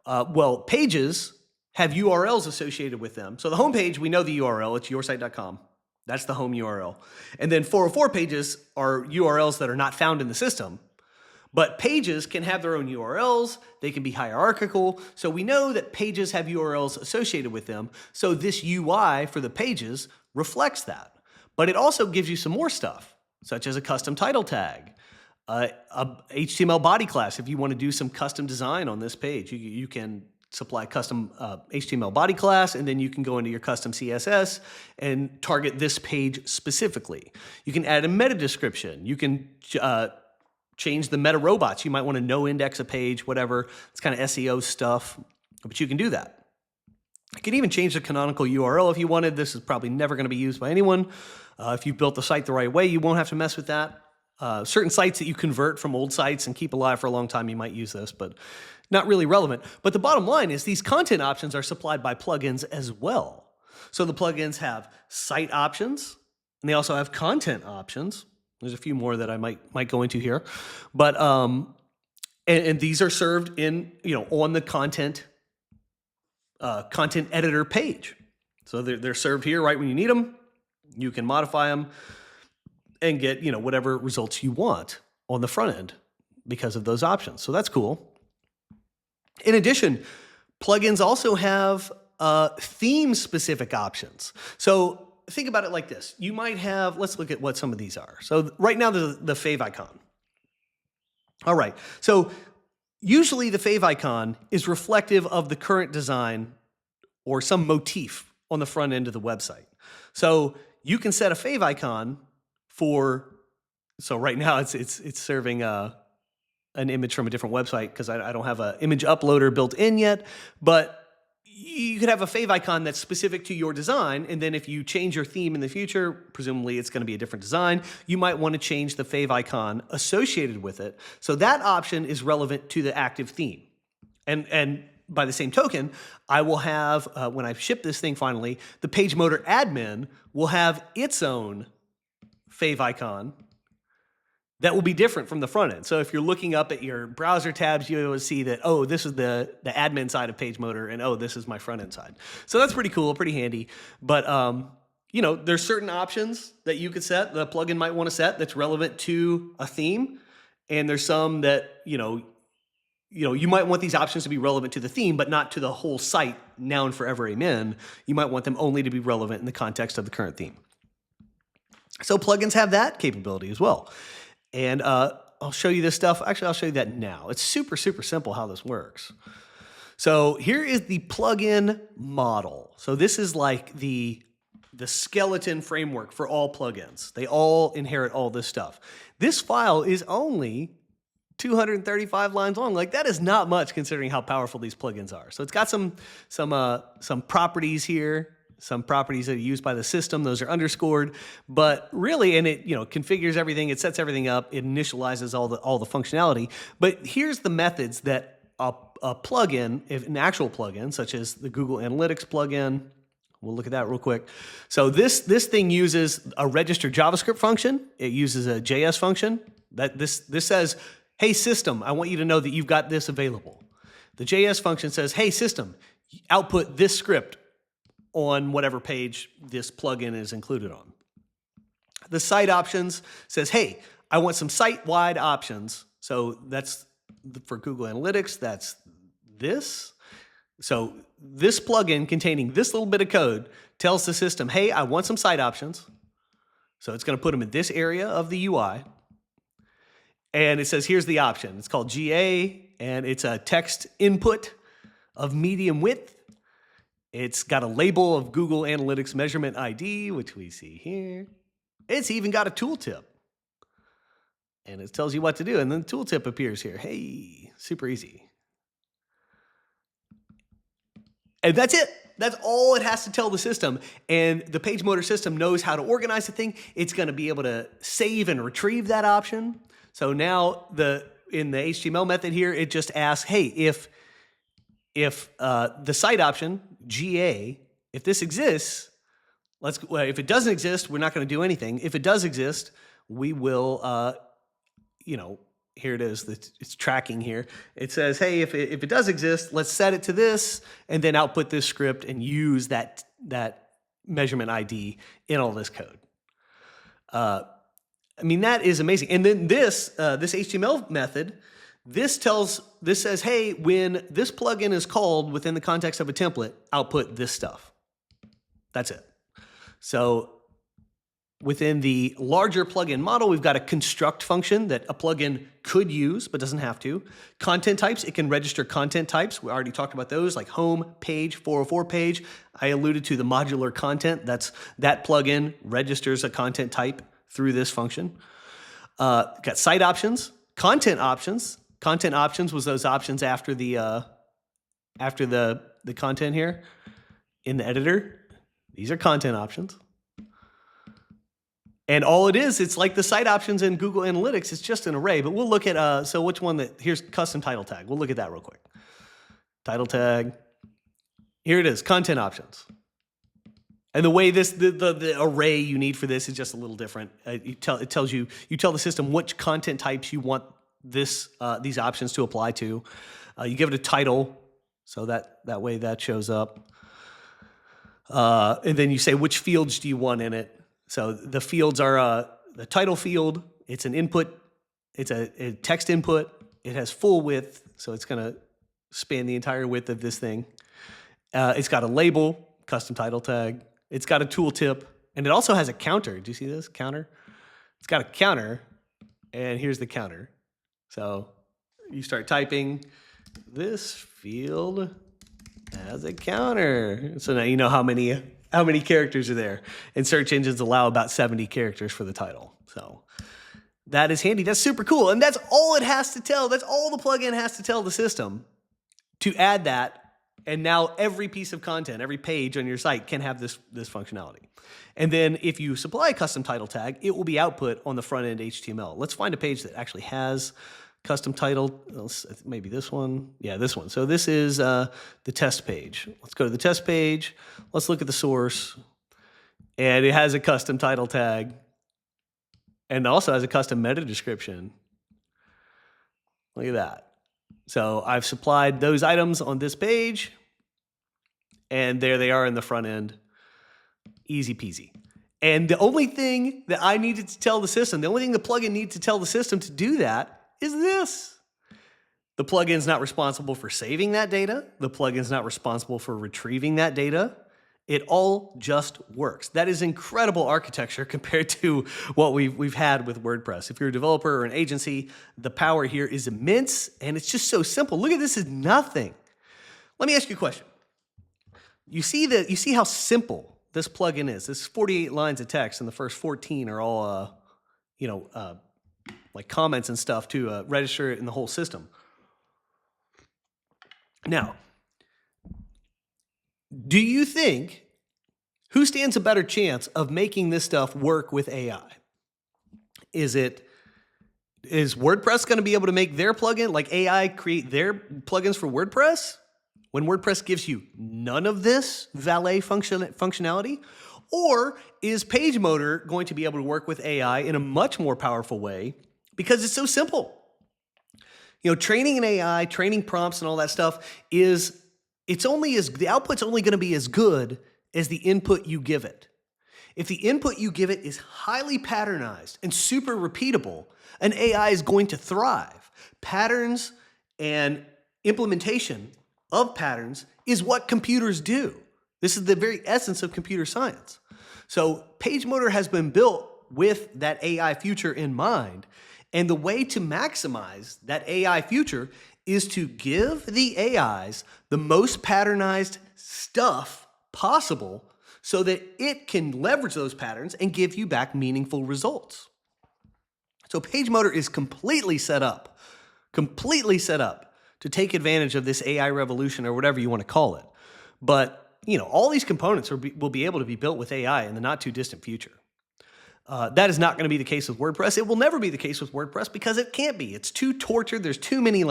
Well, pages have URLs associated with them. So the home page, we know the URL, it's yoursite.com. That's the home URL. And then 404 pages are URLs that are not found in the system. But pages can have their own URLs. They can be hierarchical. So we know that pages have URLs associated with them. So this UI for the pages reflects that. But it also gives you some more stuff, such as a custom title tag, a HTML body class. If you want to do some custom design on this page, you can supply custom HTML body class, and then you can go into your custom CSS and target this page specifically. You can add a meta description. You can change the meta robots. You might want to no index a page, whatever. It's kind of SEO stuff, but you can do that. You can even change the canonical URL if you wanted. This is probably never going to be used by anyone. If you built the site the right way, you won't have to mess with that. Certain sites that you convert from old sites and keep alive for a long time, you might use this, but not really relevant. But the bottom line is these content options are supplied by plugins as well. So the plugins have site options, and they also have content options. There's a few more that I might go into here, but and these are served in on the content editor page. So they're served here right when you need them. You can modify them and get whatever results you want on the front end because of those options. So that's cool. In addition, plugins also have theme-specific options. So think about it like this. You might have, let's look at what some of these are. So right now, the fave icon. All right. So usually the fave icon is reflective of the current design or some motif on the front end of the website. So you can set a fave icon for, so right now it's serving an image from a different website because I don't have an image uploader built in yet, but you could have a fave icon that's specific to your design, and then if you change your theme in the future, presumably it's going to be a different design, you might want to change the fave icon associated with it. So that option is relevant to the active theme. And by the same token, I will have, when I ship this thing finally, the PageMotor admin will have its own fave icon that will be different from the front end. So if you're looking up at your browser tabs, you will see that, oh, this is the admin side of PageMotor, and oh, this is my front end side. So that's pretty cool, pretty handy. But there's certain options that you could set, the plugin might want to set that's relevant to a theme, and there's some that you might want these options to be relevant to the theme, but not to the whole site. Now and forever, amen. You might want them only to be relevant in the context of the current theme. So plugins have that capability as well. And I'll show you this stuff. Actually, I'll show you that now. It's super, super simple how this works. So here is the plugin model. So this is like the skeleton framework for all plugins. They all inherit all this stuff. This file is only 235 lines long. Like, that is not much considering how powerful these plugins are. So it's got some properties here. Some properties that are used by the system, those are underscored, but really, and it configures everything, it sets everything up, it initializes all the functionality. But here's the methods that a plugin, if an actual plugin, such as the Google Analytics plugin, we'll look at that real quick. So this thing uses a register JavaScript function. It uses a JS function. This says, hey system, I want you to know that you've got this available. The JS function says, hey system, output this script on whatever page this plugin is included on. The site options says, hey, I want some site-wide options. So that's for Google Analytics, that's this. So this plugin containing this little bit of code tells the system, hey, I want some site options. So it's going to put them in this area of the UI. And it says, here's the option. It's called GA, and it's a text input of medium width. It's got a label of Google Analytics measurement ID, which we see here. It's even got a tooltip. And it tells you what to do. And then the tooltip appears here. Hey, super easy. And that's it. That's all it has to tell the system. And the PageMotor system knows how to organize the thing. It's going to be able to save and retrieve that option. So now in the HTML method here, it just asks, hey, if the site option, GA, if this exists, if it doesn't exist, we're not going to do anything. If it does exist, we will, here it is. It's tracking here. It says, hey, if it does exist, let's set it to this, and then output this script and use that measurement ID in all this code. That is amazing. And then this HTML method, this says, hey, when this plugin is called within the context of a template, output this stuff. That's it. So within the larger plugin model, we've got a construct function that a plugin could use, but doesn't have to. Content types, it can register content types. We already talked about those, like home, page, 404 page. I alluded to the modular content. That plugin registers a content type through this function. Got site options, content options. Content options was those options after the content here in the editor. These are content options. And all it is, it's like the site options in Google Analytics. It's just an array. But we'll look at, so which one here's custom title tag. We'll look at that real quick. Title tag. Here it is, content options. And the way the array you need for this is just a little different. You tell the system which content types you want these options to apply to. You give it a title, so that way that shows up. And then you say which fields do you want in it. So the fields are the title field. It's an input. It's a text input. It has full width, so it's going to span the entire width of this thing. It's got a label, custom title tag. It's got a tooltip, and it also has a counter. Do you see this counter? It's got a counter, and here's the counter. So you start typing, this field has a counter. So now you know how many characters are there. And search engines allow about 70 characters for the title. So that is handy. That's super cool. And that's all it has to tell. That's all the plugin has to tell the system to add that. And now every piece of content, every page on your site can have this functionality. And then if you supply a custom title tag, it will be output on the front end HTML. Let's find a page that actually has custom title. Maybe this one. Yeah, this one. So this is the test page. Let's go to the test page. Let's look at the source. And it has a custom title tag. And also has a custom meta description. Look at that. So I've supplied those items on this page, and there they are in the front end. Easy peasy. And the only thing that I needed to tell the system, the only thing the plugin needs to tell the system to do that is this. The plugin's not responsible for saving that data. The plugin's not responsible for retrieving that data. It all just works. That is incredible architecture compared to what we've had with WordPress. If you're a developer or an agency, the power here is immense, and it's just so simple. Look at this, is nothing. Let me ask you a question. You see how simple this plugin is. This 48 lines of text, and the first 14 are all, like comments and stuff to register it in the whole system. Now, do you think who stands a better chance of making this stuff work with AI? Is WordPress going to be able to make their plugin, like AI create their plugins for WordPress, when WordPress gives you none of this valet functionality? Or is PageMotor going to be able to work with AI in a much more powerful way because it's so simple? You know, training an AI, training prompts and all that stuff the output's only going to be as good as the input you give it. If the input you give it is highly patternized and super repeatable, an AI is going to thrive. Patterns and implementation of patterns is what computers do. This is the very essence of computer science. So PageMotor has been built with that AI future in mind. And the way to maximize that AI future is to give the AIs the most patternized stuff possible so that it can leverage those patterns and give you back meaningful results. So PageMotor is completely set up to take advantage of this AI revolution, or whatever you want to call it. But, all these components will be able to be built with AI in the not too distant future. That is not going to be the case with WordPress. It will never be the case with WordPress because it can't be. It's too tortured. There's too many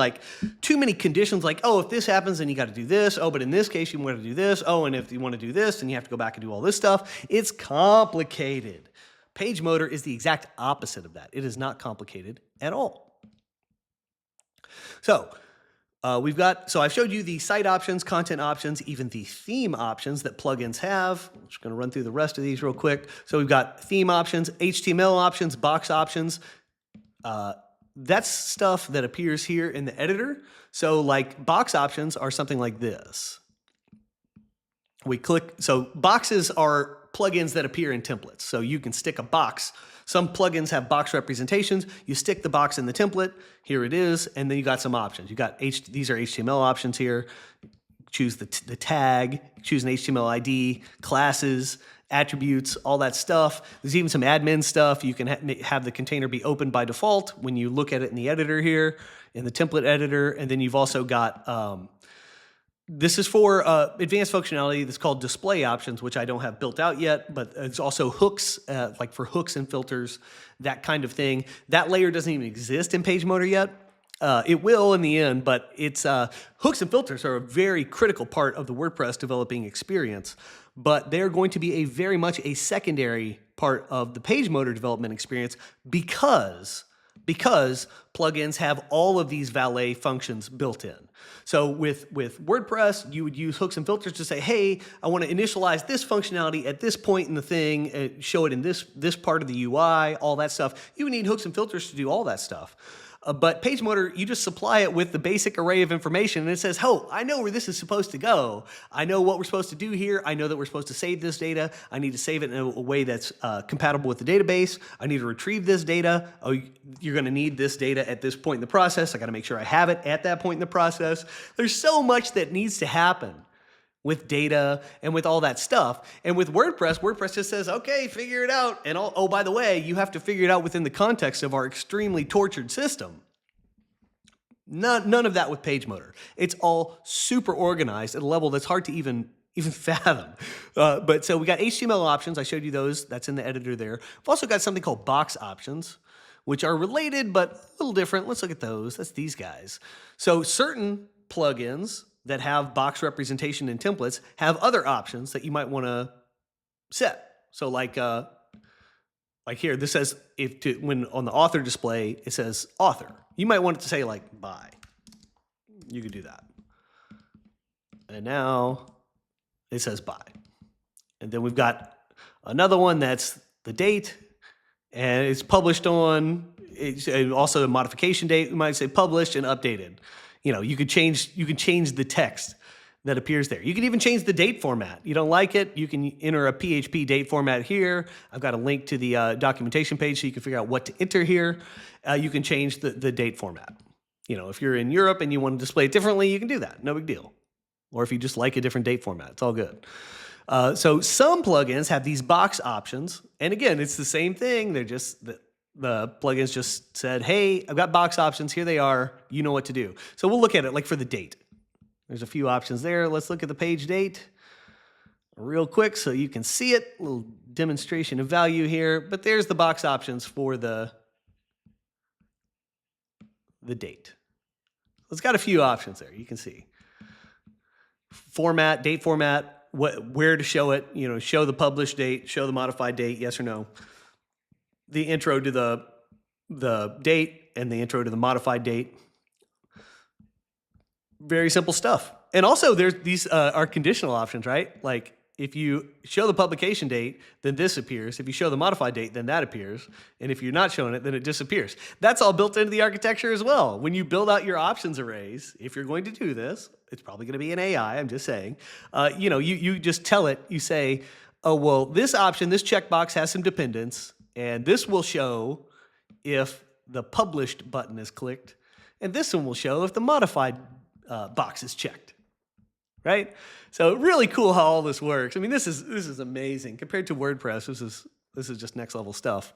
conditions like, oh, if this happens, then you got to do this. Oh, but in this case, you want to do this. Oh, and if you want to do this, then you have to go back and do all this stuff. It's complicated. PageMotor is the exact opposite of that. It is not complicated at all. So I've showed you the site options, content options, even the theme options that plugins have. I'm just going to run through the rest of these real quick. So we've got theme options, HTML options, box options. That's stuff that appears here in the editor. So like box options are something like this. So boxes are plugins that appear in templates. So you can stick a box. Some plugins have box representations. You stick the box in the template. Here it is. And then you got some options. These are HTML options here. Choose the tag, choose an HTML ID, classes, attributes, all that stuff. There's even some admin stuff. You can have the container be open by default when you look at it in the editor here, in the template editor. And then you've also got, this is for advanced functionality that's called display options, which I don't have built out yet, but it's also hooks, like for hooks and filters, that kind of thing. That layer doesn't even exist in PageMotor yet. It will in the end, but it's hooks and filters are a very critical part of the WordPress developing experience. but they're going to be a very much a secondary part of the PageMotor development experience because plugins have all of these valet functions built in. So with WordPress, you would use hooks and filters to say, hey, I want to initialize this functionality at this point in the thing, show it in this part of the UI, all that stuff. You would need hooks and filters to do all that stuff. But PageMotor, you just supply it with the basic array of information, and it says, oh, I know where this is supposed to go. I know what we're supposed to do here. I know that we're supposed to save this data. I need to save it in a way that's compatible with the database. I need to retrieve this data. Oh, you're going to need this data at this point in the process. I got to make sure I have it at that point in the process. There's so much that needs to happen with data and with all that stuff. And with WordPress just says, okay, figure it out. And oh, by the way, you have to figure it out within the context of our extremely tortured system. None of that with PageMotor. It's all super organized at a level that's hard to even fathom. But so we got HTML options. I showed you those. That's in the editor there. We've also got something called box options, which are related but a little different. Let's look at those. That's these guys. So certain plugins that have box representation and templates have other options that you might want to set. So like here, this says when on the author display, it says author. You might want it to say like by. You could do that. And now it says by. And then we've got another one that's the date, and it's published on, it's also a modification date. We might say published and updated. You know, you could change the text that appears there. You can even change the date format. You don't like it, you can enter a PHP date format here. I've got a link to the documentation page so you can figure out what to enter here. You can change the date format. You know, if you're in Europe and you want to display it differently, you can do that. No big deal. Or if you just like a different date format, it's all good. So some plugins have these box options. And again, it's the same thing. They're just the plugins just said, hey, I've got box options. Here they are. You know what to do. So we'll look at it like for the date. There's a few options there. Let's look at the page date real quick so you can see it. A little demonstration of value here. But there's the box options for the date. It's got a few options there. You can see. Format, date format, where to show it. You know, show the published date, show the modified date, yes or no. The intro to the date and the intro to the modified date. Very simple stuff. And also these are conditional options, right? Like if you show the publication date, then this appears. If you show the modified date, then that appears. And if you're not showing it, then it disappears. That's all built into the architecture as well. When you build out your options arrays, if you're going to do this, it's probably going to be an AI, I'm just saying. You know, you just tell it, you say, oh, well, this option, this checkbox has some dependents. And this will show if the published button is clicked. And this one will show if the modified box is checked, right? So really cool how all this works. I mean, this is amazing. Compared to WordPress, this is just next level stuff.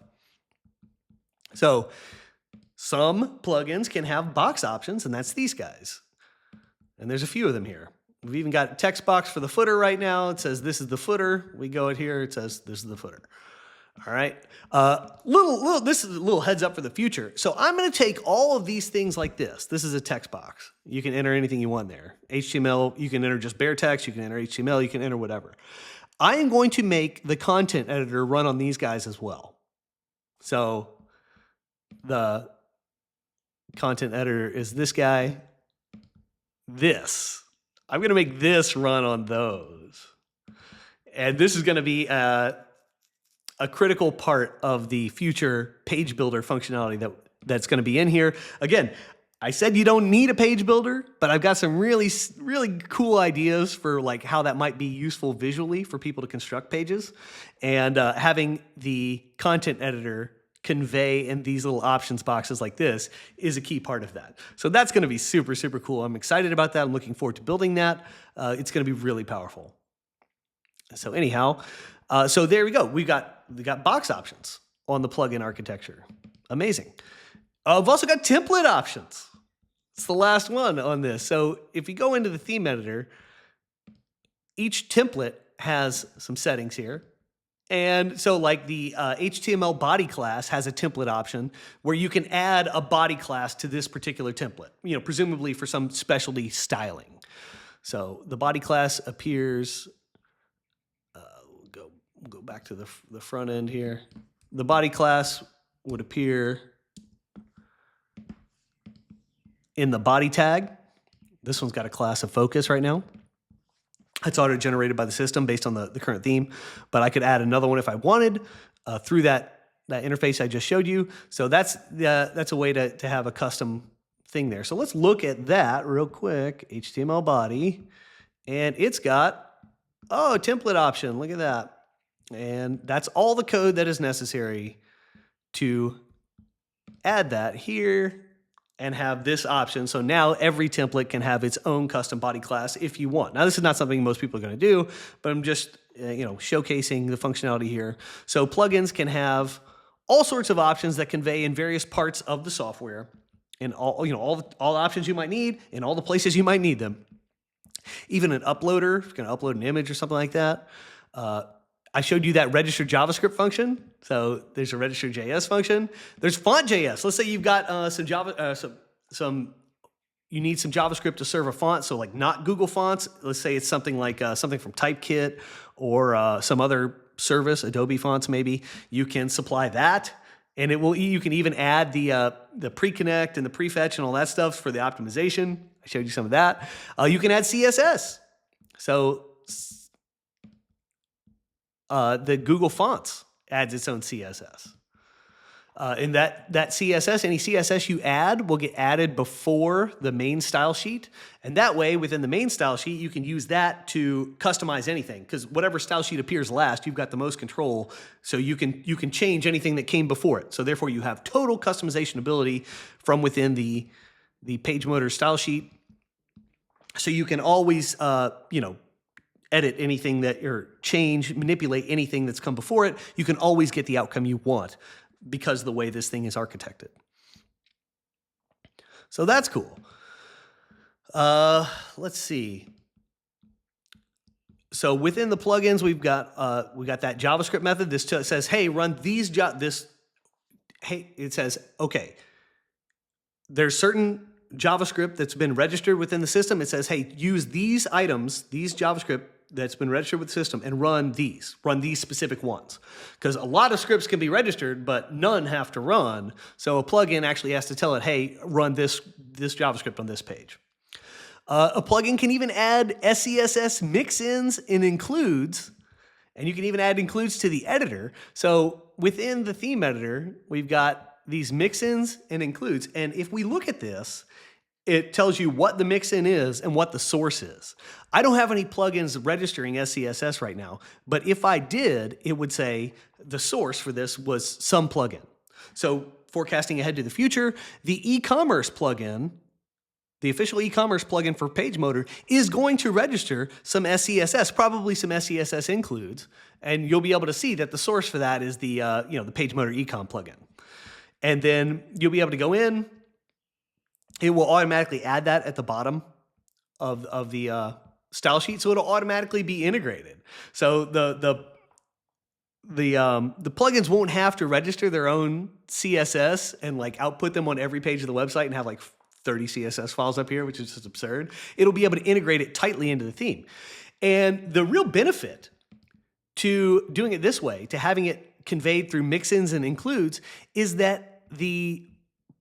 So some plugins can have box options, and that's these guys. And there's a few of them here. We've even got text box for the footer right now. It says this is the footer. We go it here. It says this is the footer. All right. This is a little heads up for the future. So I'm going to take all of these things like this. This is a text box. You can enter anything you want there. HTML, you can enter just bare text. You can enter HTML. You can enter whatever. I am going to make the content editor run on these guys as well. So the content editor is this guy. This. I'm going to make this run on those. And this is going to be a critical part of the future page builder functionality that's going to be in here. Again, I said you don't need a page builder, but I've got some really cool ideas for like how that might be useful visually for people to construct pages. And having the content editor convey in these little options boxes like this is a key part of that. So that's going to be super, super cool. I'm excited about that. I'm looking forward to building that. It's going to be really powerful. So anyhow, so there we go. We got box options on the plugin architecture. Amazing. I've also got template options. It's the last one on this. So if you go into the theme editor, each template has some settings here. And so like the HTML body class has a template option where you can add a body class to this particular template, you know, presumably for some specialty styling. So the body class appears go back to the front end here. The body class would appear in the body tag. This one's got a class of focus right now. It's auto-generated by the system based on the current theme, but I could add another one if I wanted through that interface I just showed you. So that's a way to have a custom thing there. So let's look at that real quick. HTML body, and it's got, oh, a template option. Look at that. And that's all the code that is necessary to add that here and have this option. So now every template can have its own custom body class if you want. Now, this is not something most people are going to do, but I'm just showcasing the functionality here. So plugins can have all sorts of options that convey in various parts of the software, and all the options you might need in all the places you might need them. Even an uploader, if you're going to upload an image or something like that. I showed you that registered JavaScript function. So there's a registered JS function. There's font.js. Let's say you've got you need some JavaScript to serve a font. So like not Google Fonts. Let's say it's something like something from Typekit or some other service, Adobe Fonts maybe. You can supply that, and you can even add the Preconnect and the Prefetch and all that stuff for the optimization. I showed you some of that. You can add CSS. So the Google Fonts adds its own CSS. And that CSS, any CSS you add will get added before the main style sheet. And that way, within the main style sheet, you can use that to customize anything. Because whatever style sheet appears last, you've got the most control. So you can change anything that came before it. So therefore, you have total customization ability from within the PageMotor style sheet. So you can always, edit anything or manipulate anything that's come before it. You can always get the outcome you want because of the way this thing is architected. So that's cool. Let's see. So within the plugins, we got that JavaScript method. This says, hey, run these it says, okay, there's certain JavaScript that's been registered within the system. It says, hey, use these items, these JavaScript that's been registered with the system, and run these specific ones. Because a lot of scripts can be registered, but none have to run. So a plugin actually has to tell it, hey, run this JavaScript on this page. A plugin can even add SCSS mix-ins and includes, and you can even add includes to the editor. So within the theme editor, we've got these mix-ins and includes. And if we look at this, it tells you what the mix-in is and what the source is. I don't have any plugins registering SCSS right now, but if I did, it would say the source for this was some plugin. So forecasting ahead to the future, the e-commerce plugin, the official e-commerce plugin for PageMotor, is going to register some SCSS, probably some SCSS includes, and you'll be able to see that the source for that is the the PageMotor ecom plugin. And then you'll be able to go in. It will automatically add that at the bottom of the style sheet, so it'll automatically be integrated. So the plugins won't have to register their own CSS and like output them on every page of the website and have like 30 CSS files up here, which is just absurd. It'll be able to integrate it tightly into the theme. And the real benefit to doing it this way, to having it conveyed through mix-ins and includes, is that the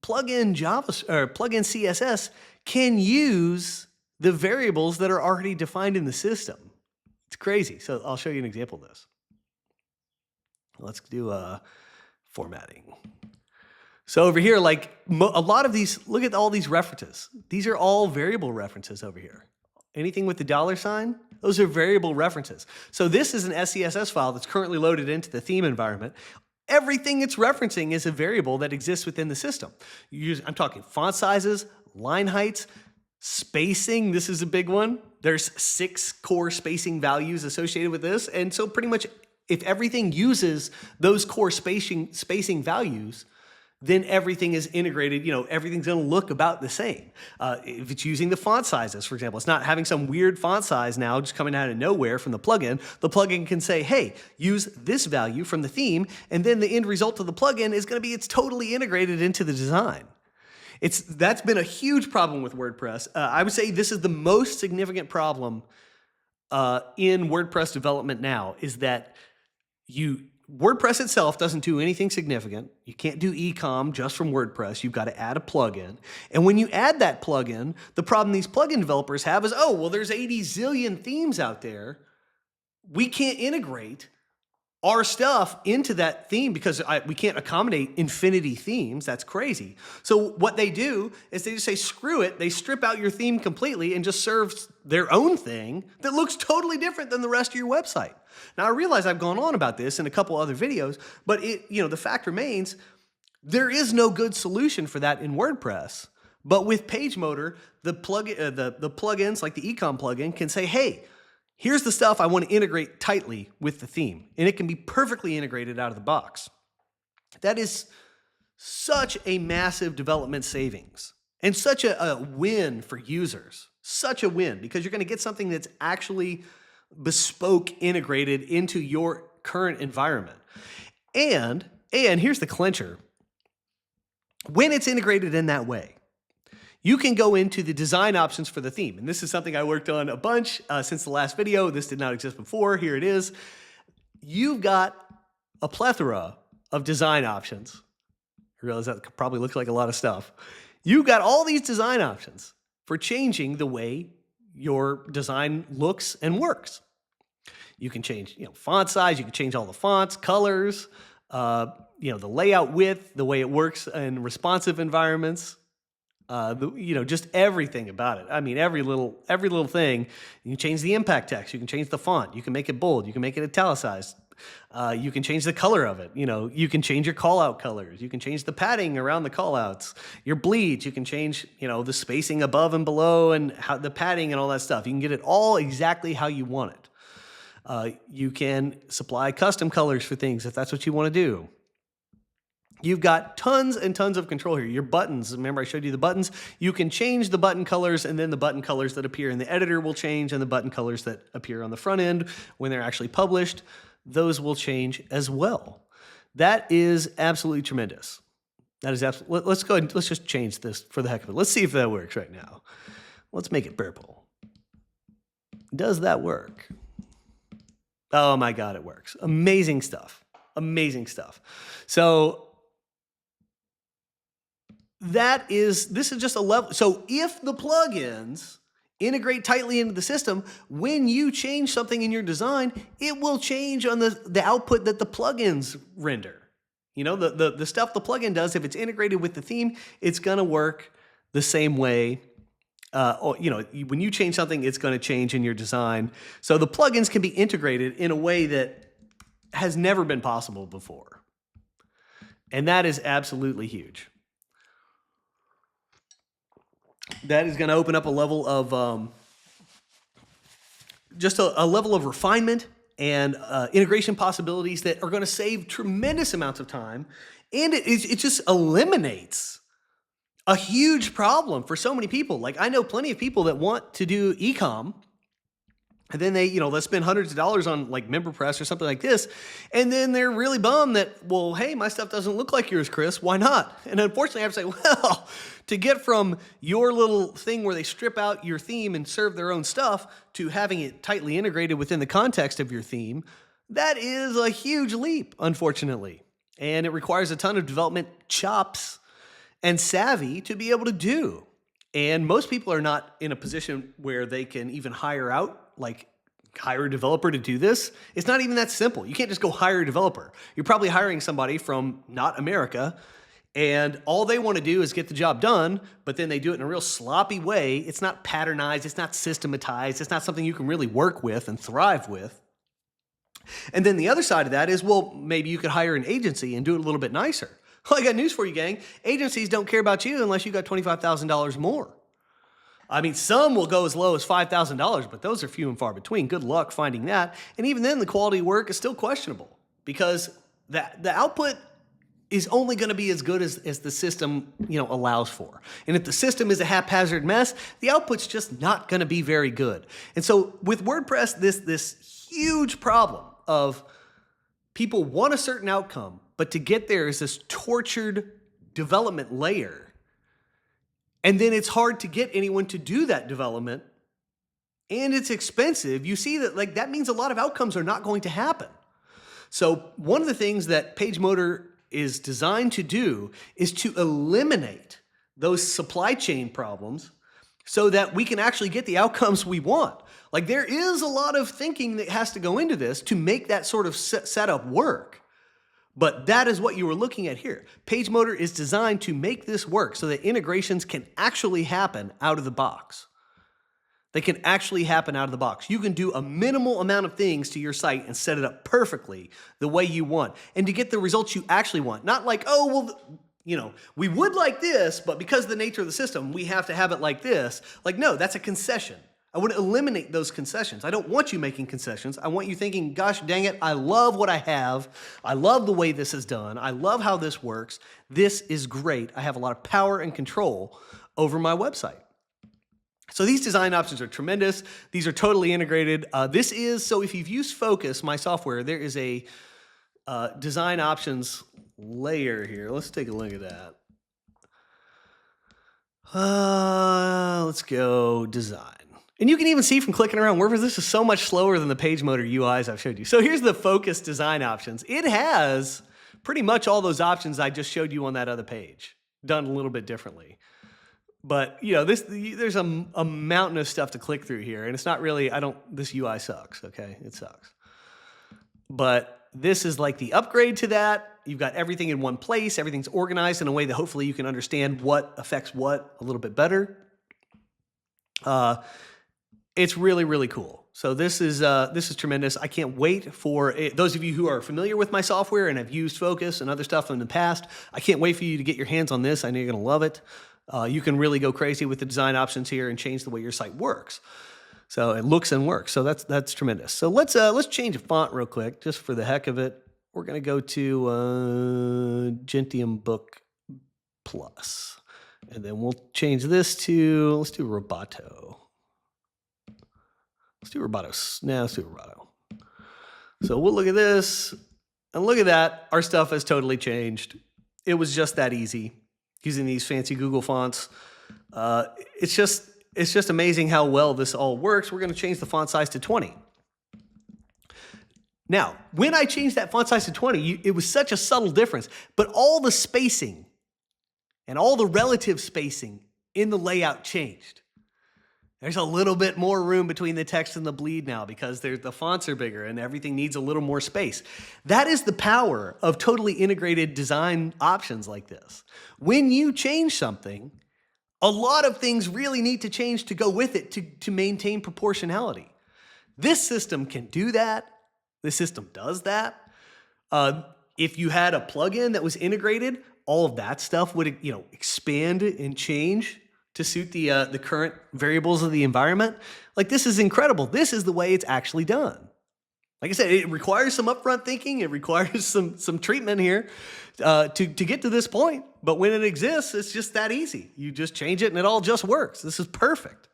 plugin plugin CSS can use the variables that are already defined in the system. It's crazy. So I'll show you an example of this. Let's do formatting. So over here, like a lot of these, look at all these references. These are all variable references over here. Anything with the $sign, those are variable references. So this is an SCSS file that's currently loaded into the theme environment. Everything it's referencing is a variable that exists within the system. I'm talking font sizes, line heights, spacing. This is a big one. There's 6 core spacing values associated with this. And so pretty much if everything uses those core spacing values, then everything is integrated, everything's gonna look about the same. If it's using the font sizes, for example, it's not having some weird font size now just coming out of nowhere from the plugin can say, hey, use this value from the theme, and then the end result of the plugin is gonna be it's totally integrated into the design. That's been a huge problem with WordPress. I would say this is the most significant problem in WordPress development now, is that WordPress itself doesn't do anything significant. You can't do ecom just from WordPress. You've got to add a plugin. And when you add that plugin, the problem these plugin developers have is, oh, well, there's 80 zillion themes out there. We can't integrate our stuff into that theme because we can't accommodate infinity themes. That's crazy. So what they do is they just say, screw it. They strip out your theme completely and just serve their own thing that looks totally different than the rest of your website. Now, I realize I've gone on about this in a couple other videos, but the fact remains, there is no good solution for that in WordPress. But with PageMotor, the plugins like the ecom plugin can say, hey, here's the stuff I want to integrate tightly with the theme, and it can be perfectly integrated out of the box. That is such a massive development savings and such a win for users. Such a win, because you're going to get something that's actually bespoke integrated into your current environment. And here's the clincher. When it's integrated in that way, you can go into the design options for the theme. And this is something I worked on a bunch since the last video. This did not exist before. Here it is. You've got a plethora of design options. I realize that probably looks like a lot of stuff. You've got all these design options for changing the way your design looks and works. You can change, font size. You can change all the fonts, colors, the layout width, the way it works in responsive environments. Just everything about it. I mean, every little thing. You can change the impact text. You can change the font. You can make it bold. You can make it italicized. You can change the color of it. You can change your callout colors. You can change the padding around the callouts. Your bleeds. You can change, the spacing above and below and how the padding and all that stuff. You can get it all exactly how you want it. You can supply custom colors for things if that's what you want to do. You've got tons and tons of control here. Your buttons, remember I showed you the buttons? You can change the button colors, and then the button colors that appear in the editor will change, and the button colors that appear on the front end when they're actually published, those will change as well. That is absolutely tremendous. That is absolutely, let's go ahead and let's just change this for the heck of it. Let's see if that works right now. Let's make it purple. Does that work? Oh my God, it works. Amazing stuff. Amazing stuff. So, this is just a level. So if the plugins integrate tightly into the system, when you change something in your design, it will change on the output that the plugins render. The stuff the plugin does, if it's integrated with the theme, it's going to work the same way. When you change something, it's going to change in your design. So the plugins can be integrated in a way that has never been possible before. And that is absolutely huge. That is going to open up a level of just a level of refinement and integration possibilities that are going to save tremendous amounts of time, and it just eliminates a huge problem for so many people. Like, I know plenty of people that want to do ecom, and then they, let's spend hundreds of dollars on like MemberPress or something like this. And then they're really bummed that, well, hey, my stuff doesn't look like yours, Chris. Why not? And unfortunately, I have to say, well, to get from your little thing where they strip out your theme and serve their own stuff to having it tightly integrated within the context of your theme, that is a huge leap, unfortunately. And it requires a ton of development chops and savvy to be able to do. And most people are not in a position where they can even hire a developer to do this. It's not even that simple. You can't just go hire a developer. You're probably hiring somebody from not America, and all they want to do is get the job done, but then they do it in a real sloppy way. It's not patternized. It's not systematized. It's not something you can really work with and thrive with. And then the other side of that is, well, maybe you could hire an agency and do it a little bit nicer. Well, I got news for you, gang. Agencies don't care about you unless you got $25,000 more. I mean, some will go as low as $5,000, but those are few and far between. Good luck finding that. And even then, the quality of work is still questionable because the output is only going to be as good as the system, allows for. And if the system is a haphazard mess, the output's just not going to be very good. And so with WordPress, this huge problem of people want a certain outcome, but to get there is this tortured development layer. And then it's hard to get anyone to do that development. And it's expensive. You see that that means a lot of outcomes are not going to happen. So one of the things that PageMotor is designed to do is to eliminate those supply chain problems so that we can actually get the outcomes we want. Like, there is a lot of thinking that has to go into this to make that sort of setup work. But that is what you were looking at here. PageMotor is designed to make this work so that integrations can actually happen out of the box. They can actually happen out of the box. You can do a minimal amount of things to your site and set it up perfectly the way you want, and to get the results you actually want. Not like, oh, well, you know, we would like this, but because of the nature of the system, we have to have it like this. Like, no, that's a concession. I would eliminate those concessions. I don't want you making concessions. I want you thinking, gosh, dang it, I love what I have. I love the way this is done. I love how this works. This is great. I have a lot of power and control over my website. So these design options are tremendous. These are totally integrated. So if you've used Focus, my software, there is a design options layer here. Let's take a look at that. Let's go design. And you can even see from clicking around WordPress, this is so much slower than the PageMotor UIs I've showed you. So here's the Focus design options. It has pretty much all those options I just showed you on that other page, done a little bit differently. But, you know, there's a mountain of stuff to click through here, and it's not really, this UI sucks, okay? It sucks. But this is like the upgrade to that. You've got everything in one place. Everything's organized in a way that hopefully you can understand what affects what a little bit better. It's really, really cool. So this is tremendous. I can't wait for those of you who are familiar with my software and have used Focus and other stuff in the past. I can't wait for you to get your hands on this. I know you're going to love it. You can really go crazy with the design options here and change the way your site works. So it looks and works. So that's tremendous. So let's change a font real quick, just for the heck of it. We're going to go to Gentium Book Plus, and then we'll change this to, let's do Roboto. Let's do Roboto. Now let's do Roboto. So we'll look at this, and look at that. Our stuff has totally changed. It was just that easy using these fancy Google fonts. It's just amazing how well this all works. We're going to change the font size to 20. Now, when I changed that font size to 20, it was such a subtle difference, but all the spacing and all the relative spacing in the layout changed. There's a little bit more room between the text and the bleed now because the fonts are bigger and everything needs a little more space. That is the power of totally integrated design options like this. When you change something, a lot of things really need to change to go with it to maintain proportionality. This system can do that. This system does that. If you had a plugin that was integrated, all of that stuff would, expand and change to suit the current variables of the environment. Like, this is incredible. This is the way it's actually done. Like I said, it requires some upfront thinking. It requires some treatment here to get to this point. But when it exists, it's just that easy. You just change it and it all just works. This is perfect.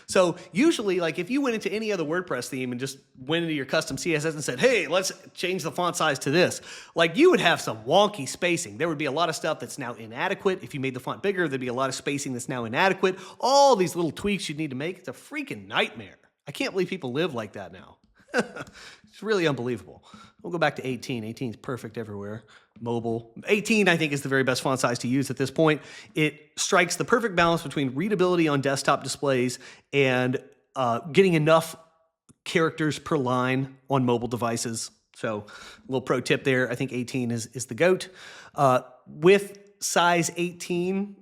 So usually, like, if you went into any other WordPress theme and just went into your custom CSS and said, hey, let's change the font size to this, like, you would have some wonky spacing. There would be a lot of stuff that's now inadequate. If you made the font bigger, there'd be a lot of spacing that's now inadequate. All these little tweaks you'd need to make. It's a freaking nightmare. I can't believe people live like that now. It's really unbelievable. We'll go back to 18. 18 is perfect everywhere. Mobile. 18, I think, is the very best font size to use at this point. It strikes the perfect balance between readability on desktop displays and getting enough characters per line on mobile devices. So a little pro tip there. I think 18 is the GOAT. With size 18,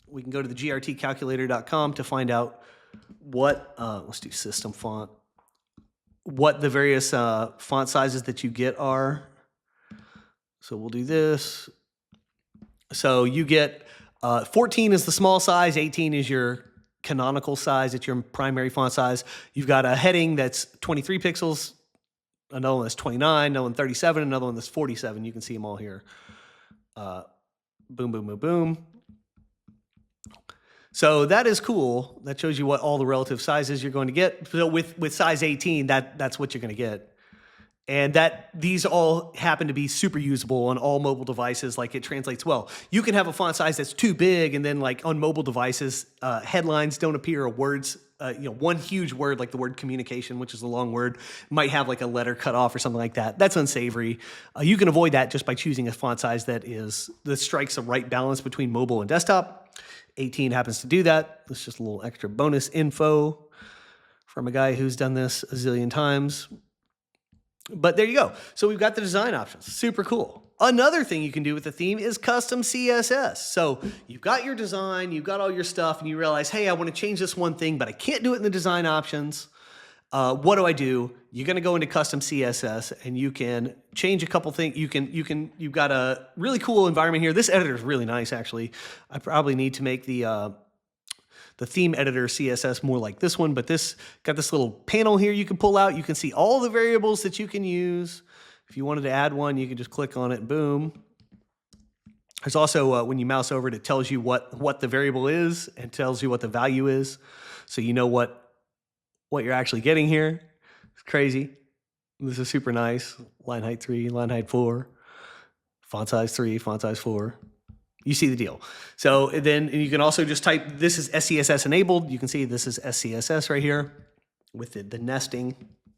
we can go to the grtcalculator.com to find out what, let's do system font, what the various font sizes that you get are. So we'll do this. So you get 14 is the small size, 18 is your canonical size, it's your primary font size. You've got a heading that's 23 pixels, another one that's 29, another one 37, another one that's 47. You can see them all here. Boom, boom, boom, boom. So that is cool. That shows you what all the relative sizes you're going to get. So with size 18, that's what you're going to get. And these all happen to be super usable on all mobile devices. Like, it translates well. You can have a font size that's too big, and then, like, on mobile devices, headlines don't appear or words one huge word like the word communication, which is a long word, might have like a letter cut off or something like that. That's unsavory. You can avoid that just by choosing a font size that strikes the right balance between mobile and desktop. 18 happens to do that. It's just a little extra bonus info from a guy who's done this a zillion times. But there you go. So we've got the design options. Super cool. Another thing you can do with the theme is custom CSS. So you've got your design, you've got all your stuff, and you realize, hey, I want to change this one thing, but I can't do it in the design options. What do? You're going to go into custom CSS and you can change a couple things. You've got a really cool environment here. This editor is really nice, actually. I probably need to make the theme editor CSS more like this one, but this got this little panel here you can pull out. You can see all the variables that you can use. If you wanted to add one, you can just click on it and boom. There's also, when you mouse over it, it tells you what the variable is and tells you what the value is. So you know what you're actually getting here. It's crazy. This is super nice. Line height 3, line height 4, font size 3, font size 4. You see the deal. So then you can also just type, this is SCSS enabled. You can see this is SCSS right here with the nesting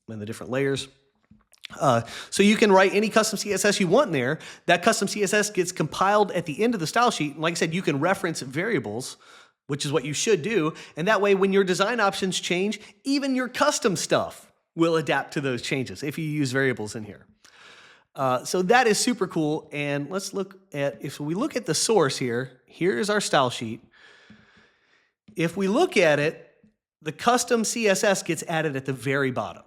and the different layers. So you can write any custom CSS you want in there. That custom CSS gets compiled at the end of the style sheet. And like I said, you can reference variables, which is what you should do. And that way, when your design options change, even your custom stuff will adapt to those changes if you use variables in here. So that is super cool. And let's look at, if we look at the source here, here's our style sheet. If we look at it, the custom CSS gets added at the very bottom.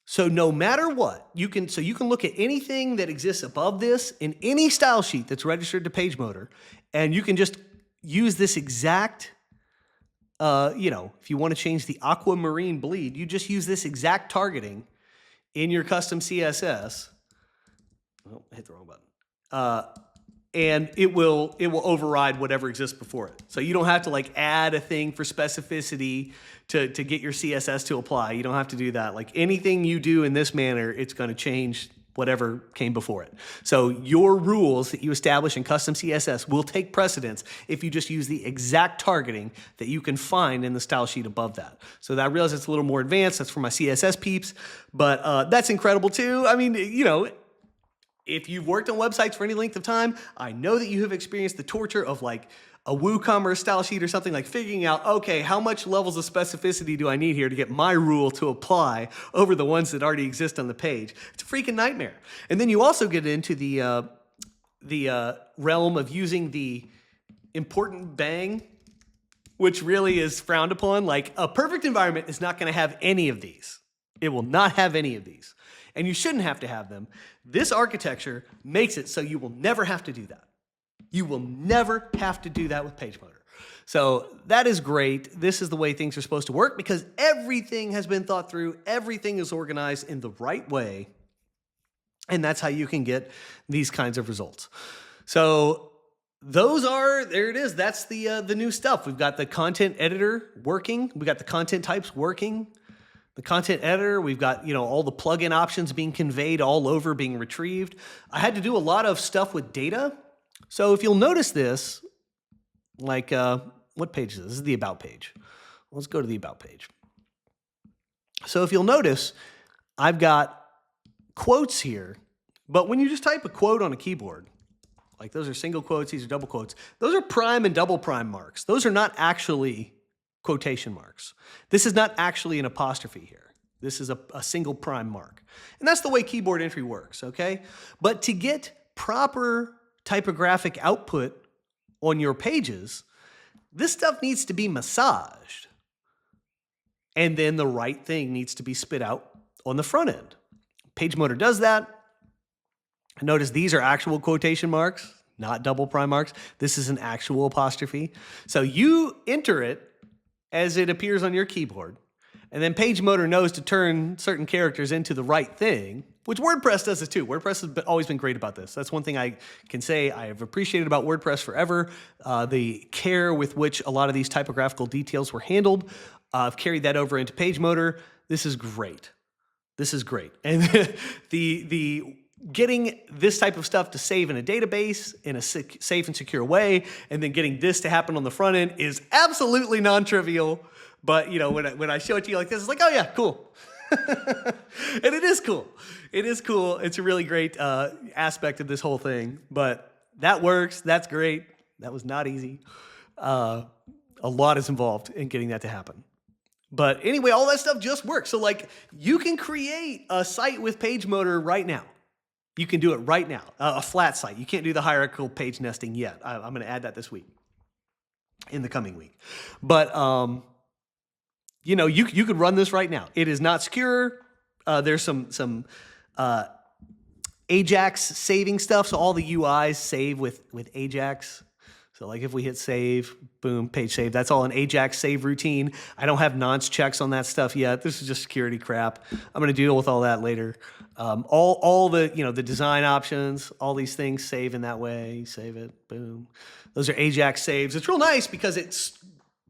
So no matter what, you can look at anything that exists above this in any style sheet that's registered to PageMotor, and you can just use this exact, if you want to change the aquamarine bleed, you just use this exact targeting in your custom CSS. Oh, I hit the wrong button. And it will override whatever exists before it. So you don't have to like add a thing for specificity to get your CSS to apply. You don't have to do that. Like anything you do in this manner, it's going to change whatever came before it. So your rules that you establish in custom CSS will take precedence if you just use the exact targeting that you can find in the style sheet above that. So I realize it's a little more advanced. That's for my CSS peeps, but that's incredible too. I mean, if you've worked on websites for any length of time, I know that you have experienced the torture of like a WooCommerce style sheet or something, like figuring out, okay, how much levels of specificity do I need here to get my rule to apply over the ones that already exist on the page? It's a freaking nightmare. And then you also get into the realm of using the important bang, which really is frowned upon. Like a perfect environment is not going to have any of these. It will not have any of these. And you shouldn't have to have them. This architecture makes it so you will never have to do that. You will never have to do that with PageMotor. So that is great. This is the way things are supposed to work because everything has been thought through. Everything is organized in the right way. And that's how you can get these kinds of results. So there it is. That's the new stuff. We've got the content editor working. We've got the content types working. The content editor, we've got, all the plugin options being conveyed all over, being retrieved. I had to do a lot of stuff with data. So if you'll notice this, like, what page is this? This is the About page. Let's go to the About page. So if you'll notice, I've got quotes here, but when you just type a quote on a keyboard, like those are single quotes, these are double quotes, those are prime and double prime marks. Those are not actually quotation marks. This is not actually an apostrophe here. This is a single prime mark. And that's the way keyboard entry works, okay? But to get proper typographic output on your pages, this stuff needs to be massaged. And then the right thing needs to be spit out on the front end. PageMotor does that. Notice these are actual quotation marks, not double prime marks. This is an actual apostrophe. So you enter it as it appears on your keyboard. And then PageMotor knows to turn certain characters into the right thing, which WordPress does it too. WordPress has always been great about this. That's one thing I can say I have appreciated about WordPress forever. The care with which a lot of these typographical details were handled. I've carried that over into PageMotor. This is great. This is great. And the getting this type of stuff to save in a database in a safe and secure way, and then getting this to happen on the front end is absolutely non-trivial, But you know, when I show it to you like this, it's like, oh yeah, cool. And it is cool. It is cool. It's a really great aspect of this whole thing. But that works. That's great. That was not easy. A lot is involved in getting that to happen. But anyway, all that stuff just works. So like you can create a site with PageMotor right now. You can do it right now, a flat site. You can't do the hierarchical page nesting yet. I'm going to add that this week, in the coming week. But, you know, you could run this right now. It is not secure. There's some Ajax saving stuff. So all the UIs save with Ajax. So like if we hit save, boom, page save. That's all an Ajax save routine. I don't have nonce checks on that stuff yet. This is just security crap. I'm going to deal with all that later. All the, you know, the design options, all these things save in that way. Save it, boom. Those are Ajax saves. It's real nice because it's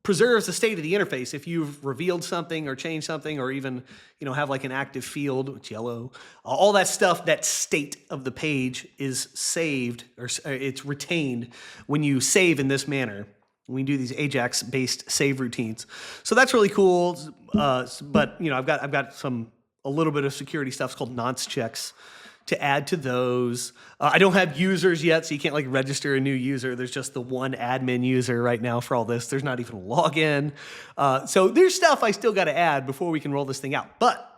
preserves the state of the interface. If you've revealed something or changed something, or even, you know, have like an active field, it's yellow, all that stuff, that state of the page is saved, or it's retained when you save in this manner. We do these Ajax-based save routines. So that's really cool. But, you know, I've got a little bit of security stuff. It's called nonce checks to add to those. I don't have users yet, so you can't like register a new user. There's just the one admin user right now for all this. There's not even a login. So there's stuff I still got to add before we can roll this thing out. But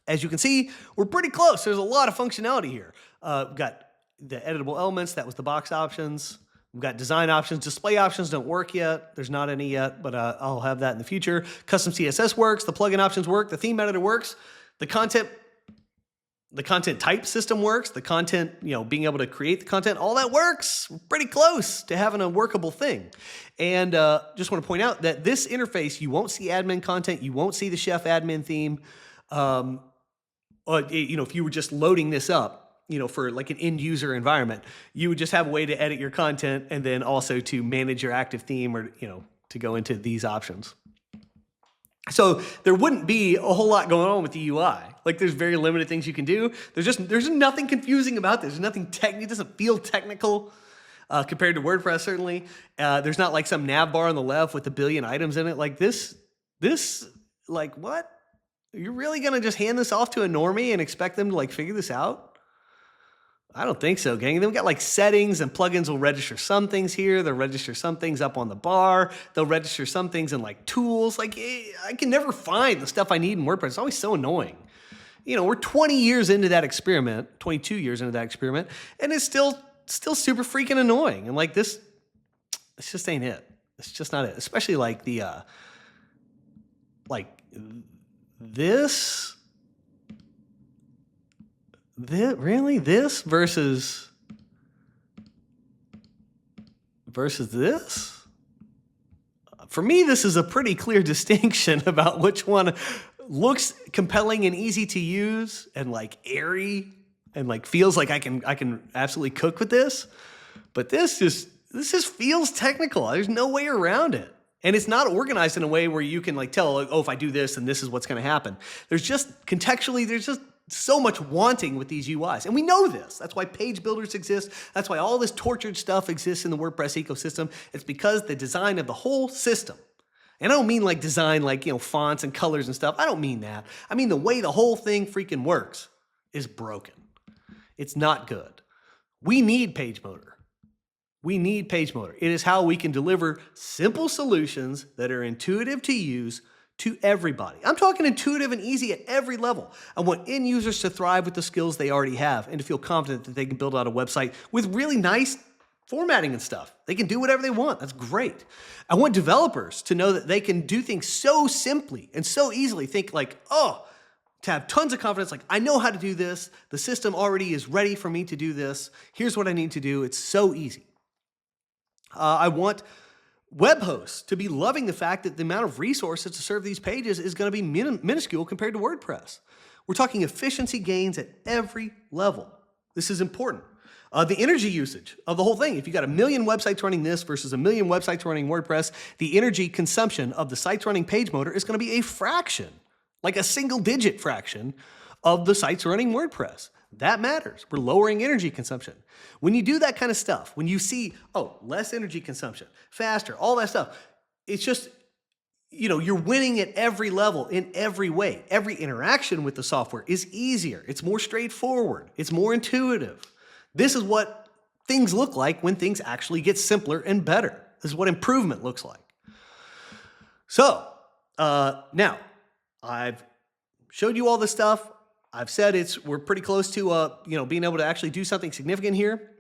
as you can see, we're pretty close. There's a lot of functionality here. We've got the editable elements. That was the box options. We've got design options. Display options don't work yet. There's not any yet, but I'll have that in the future. Custom CSS works. The plugin options work. The theme editor works. The content type system works. The content, you know, being able to create the content, all that works. We're pretty close to having a workable thing. And just want to point out that this interface, you won't see admin content. You won't see the chef admin theme. You know, if you were just loading this up, you know, for like an end user environment, you would just have a way to edit your content and then also to manage your active theme, or, you know, to go into these options. So there wouldn't be a whole lot going on with the UI. Like there's very limited things you can do. There's nothing confusing about this. There's nothing it doesn't feel technical compared to WordPress, certainly. There's not like some nav bar on the left with a billion items in it. Like this, like what? You're really gonna just hand this off to a normie and expect them to like figure this out? I don't think so, gang. Then we got like settings, and plugins will register some things here. They'll register some things up on the bar. They'll register some things in like tools. Like I can never find the stuff I need in WordPress. It's always so annoying. You know, we're 20 years into that experiment, 22 years into that experiment, and it's still super freaking annoying. And like this just ain't it. It's just not it. Especially like the this really this versus this. For me, this is a pretty clear distinction about which one looks compelling and easy to use and like airy and like feels like I can absolutely cook with this. But this just feels technical. There's no way around it. And it's not organized in a way where you can like tell, like, oh, if I do this, then this is what's going to happen. There's just contextually, there's just so much wanting with these UIs. And we know this. That's why page builders exist. That's why all this tortured stuff exists in the WordPress ecosystem. It's because the design of the whole system, and I don't mean like design like, you know, fonts and colors and stuff. I don't mean that. I mean the way the whole thing freaking works is broken. It's not good. We need PageMotor. We need PageMotor. It is how we can deliver simple solutions that are intuitive to use to everybody. I'm talking intuitive and easy at every level. I want end users to thrive with the skills they already have and to feel confident that they can build out a website with really nice formatting and stuff. They can do whatever they want. That's great. I want developers to know that they can do things so simply and so easily. Think like, oh, to have tons of confidence, like I know how to do this. The system already is ready for me to do this. Here's what I need to do. It's so easy. I want web hosts to be loving the fact that the amount of resources to serve these pages is going to be minuscule compared to WordPress. We're talking efficiency gains at every level. This is important. The energy usage of the whole thing. If you got 1 million websites running this versus 1 million websites running WordPress, the energy consumption of the sites running PageMotor is going to be a fraction, like a single-digit fraction of the sites running WordPress. That matters. We're lowering energy consumption. When you do that kind of stuff, when you see, oh, less energy consumption, faster, all that stuff, it's just, you're winning at every level in every way. Every interaction with the software is easier. It's more straightforward. It's more intuitive. This is what things look like when things actually get simpler and better. This is what improvement looks like. So now I've showed you all this stuff. I've said we're pretty close to being able to actually do something significant here.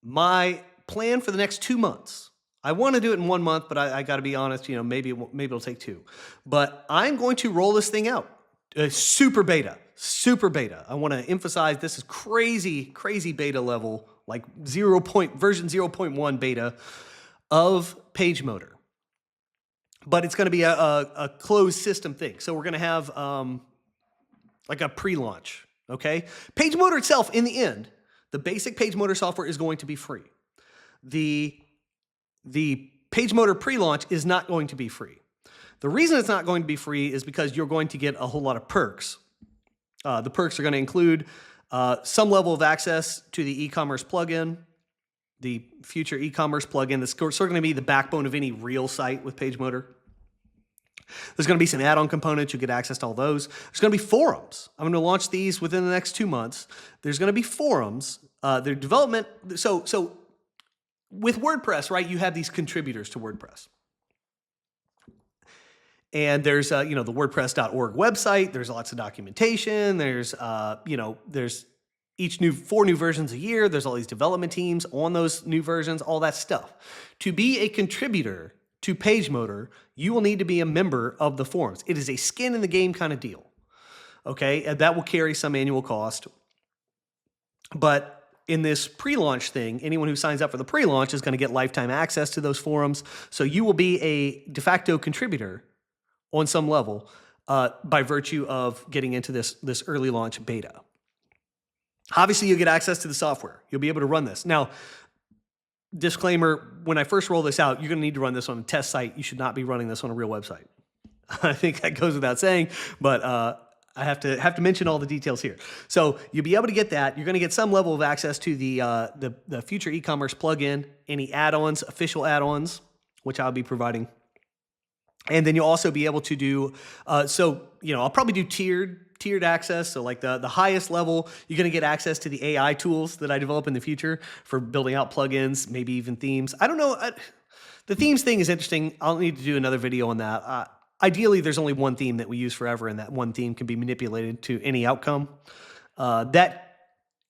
My plan for the next 2 months. I want to do it in 1 month, but I got to be honest, maybe it'll take 2. But I'm going to roll this thing out. Super beta. I want to emphasize this is crazy beta level, like version 0.1 beta of PageMotor. But it's going to be a closed system thing. So we're going to have like a pre-launch, okay? PageMotor itself, in the end, the basic PageMotor software is going to be free. The PageMotor pre-launch is not going to be free. The reason it's not going to be free is because you're going to get a whole lot of perks. The perks are going to include some level of access to the e-commerce plugin, the future e-commerce plugin that's sort of going to be the backbone of any real site with PageMotor. There's going to be some add-on components. You get access to all those. There's going to be forums. I'm going to launch these within the next 2 months. There's going to be forums. Their development. So with WordPress, right, you have these contributors to WordPress. And there's, the WordPress.org website. There's lots of documentation. There's, there's 4 new versions a year. There's all these development teams on those new versions, all that stuff. To be a contributor to PageMotor, you will need to be a member of the forums. It is a skin in the game kind of deal. Okay, and that will carry some annual cost. But in this pre-launch thing, anyone who signs up for the pre-launch is going to get lifetime access to those forums. So you will be a de facto contributor on some level by virtue of getting into this early launch beta. Obviously, you'll get access to the software. You'll be able to run this. Now, disclaimer, when I first roll this out, you're going to need to run this on a test site. You should not be running this on a real website. I think that goes without saying, but I have to mention all the details here. So you'll be able to get that. You're going to get some level of access to the future e-commerce plugin, any add-ons, official add-ons, which I'll be providing. And then you'll also be able to do, I'll probably do tiered access. So like the highest level, you're going to get access to the AI tools that I develop in the future for building out plugins, maybe even themes. I don't know. The themes thing is interesting. I'll need to do another video on that. Ideally, there's only one theme that we use forever, and that one theme can be manipulated to any outcome. That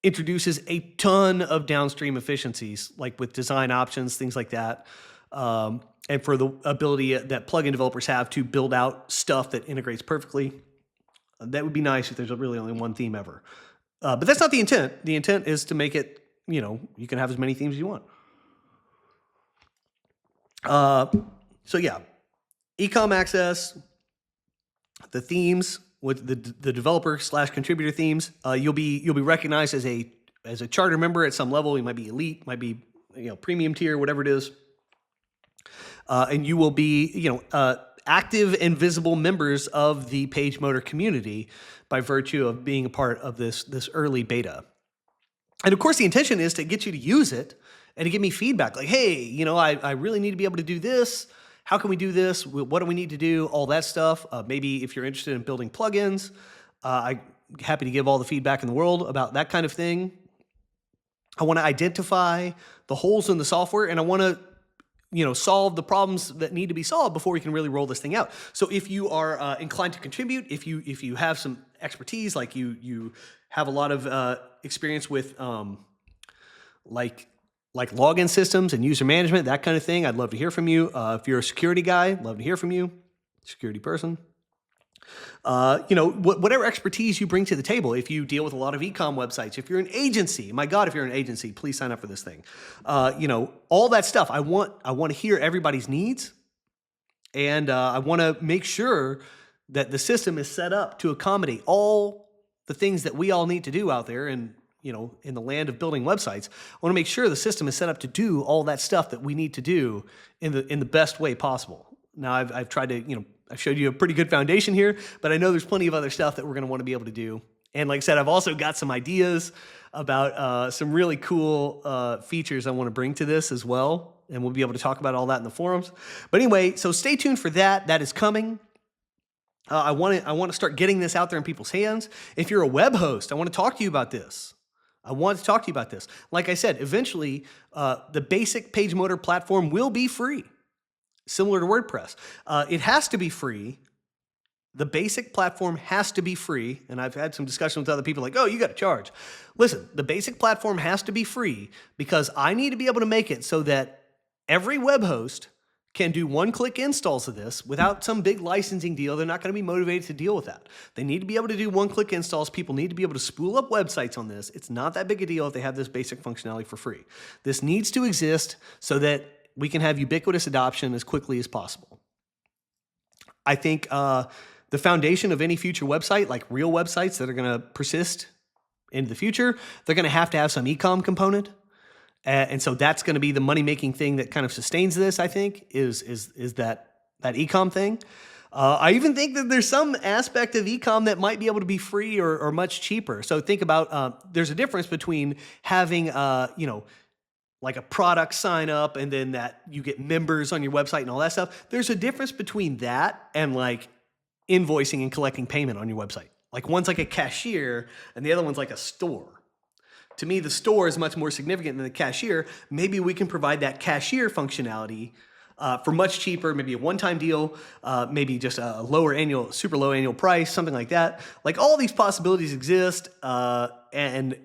introduces a ton of downstream efficiencies, like with design options, things like that. And for the ability that plugin developers have to build out stuff that integrates perfectly. That would be nice if there's really only one theme ever. But that's not the intent. The intent is to make it, you can have as many themes as you want. So yeah, ecom access, the themes with the developer/contributor themes. You'll be recognized as a charter member at some level. You might be elite, might be premium tier, whatever it is. And you will be, active and visible members of the PageMotor community by virtue of being a part of this early beta. And of course, the intention is to get you to use it and to give me feedback. Like, hey, I really need to be able to do this. How can we do this? What do we need to do? All that stuff. Maybe if you're interested in building plugins, I'm happy to give all the feedback in the world about that kind of thing. I want to identify the holes in the software, and I want to solve the problems that need to be solved before we can really roll this thing out. So if you are inclined to contribute, if you have some expertise, like you have a lot of experience with like login systems and user management, that kind of thing, I'd love to hear from you. If you're a security guy, I'd love to hear from you. Security person. Whatever expertise you bring to the table. If you deal with a lot of e-com websites, if you're an agency, my God, if you're an agency, please sign up for this thing. All that stuff. I want to hear everybody's needs, and I want to make sure that the system is set up to accommodate all the things that we all need to do out there, and in the land of building websites. I want to make sure the system is set up to do all that stuff that we need to do in the best way possible. Now, I've tried to, I've showed you a pretty good foundation here, but I know there's plenty of other stuff that we're going to want to be able to do. And like I said, I've also got some ideas about some really cool features I want to bring to this as well. And we'll be able to talk about all that in the forums. But anyway, so stay tuned for that. That is coming. I want to start getting this out there in people's hands. If you're a web host, I want to talk to you about this. Like I said, eventually, the basic PageMotor platform will be free, similar to WordPress. It has to be free. The basic platform has to be free. And I've had some discussion with other people like, oh, you got to charge. Listen, the basic platform has to be free because I need to be able to make it so that every web host can do one-click installs of this without some big licensing deal. They're not going to be motivated to deal with that. They need to be able to do one-click installs. People need to be able to spool up websites on this. It's not that big a deal if they have this basic functionality for free. This needs to exist so that we can have ubiquitous adoption as quickly as possible. I think the foundation of any future website, like real websites that are going to persist into the future, they're going to have some e-com component. And so that's going to be the money-making thing that kind of sustains this, I think, is that e-com thing. I even think that there's some aspect of e-com that might be able to be free or much cheaper. So think about, there's a difference between having, like a product sign up and then that you get members on your website and all that stuff. There's a difference between that and like invoicing and collecting payment on your website. Like one's like a cashier and the other one's like a store. To me, the store is much more significant than the cashier. Maybe we can provide that cashier functionality for much cheaper, maybe a one-time deal, maybe just a super low annual price, something like that. Like all these possibilities exist, and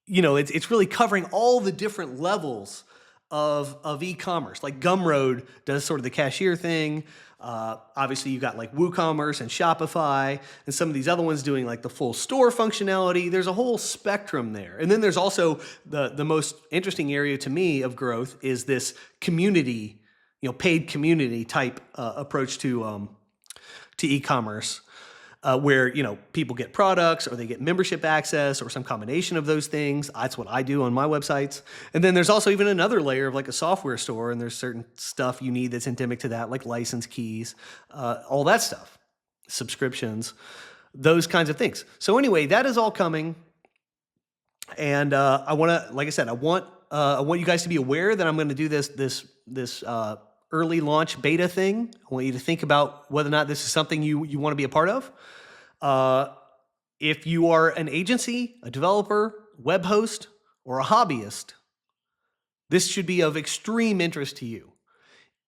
it's really covering all the different levels of e-commerce. Like Gumroad does sort of the cashier thing. Obviously, you got like WooCommerce and Shopify and some of these other ones doing like the full store functionality. There's a whole spectrum there. And then there's also the most interesting area to me of growth is this community, paid community type approach to e-commerce. Where people get products or they get membership access or some combination of those things. That's what I do on my websites. And then there's also even another layer of like a software store, and there's certain stuff you need that's endemic to that, like license keys, all that stuff, subscriptions, those kinds of things. So anyway, that is all coming, and I want to, like I said, I want you guys to be aware that I'm going to do this early launch beta thing. I want you to think about whether or not this is something you want to be a part of. If you are an agency, a developer, web host, or a hobbyist, this should be of extreme interest to you.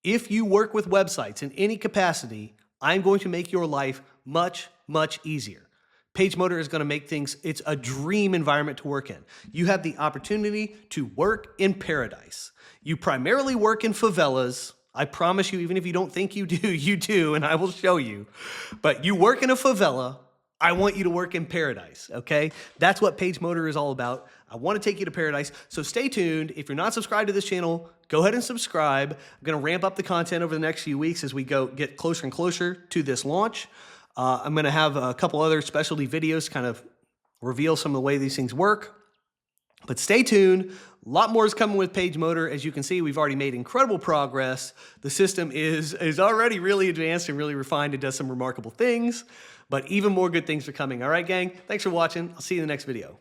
If you work with websites in any capacity, I'm going to make your life much, much easier. PageMotor is going to make things, it's a dream environment to work in. You have the opportunity to work in paradise. You primarily work in favelas. I promise you, even if you don't think you do, you do, and I will show you. But you work in a favela, I want you to work in paradise, okay? That's what PageMotor is all about. I want to take you to paradise, so stay tuned. If you're not subscribed to this channel, go ahead and subscribe. I'm going to ramp up the content over the next few weeks as we get closer and closer to this launch. I'm going to have a couple other specialty videos to kind of reveal some of the way these things work. But stay tuned. A lot more is coming with PageMotor. As you can see, we've already made incredible progress. The system is already really advanced and really refined. It does some remarkable things, but even more good things are coming. All right, gang? Thanks for watching. I'll see you in the next video.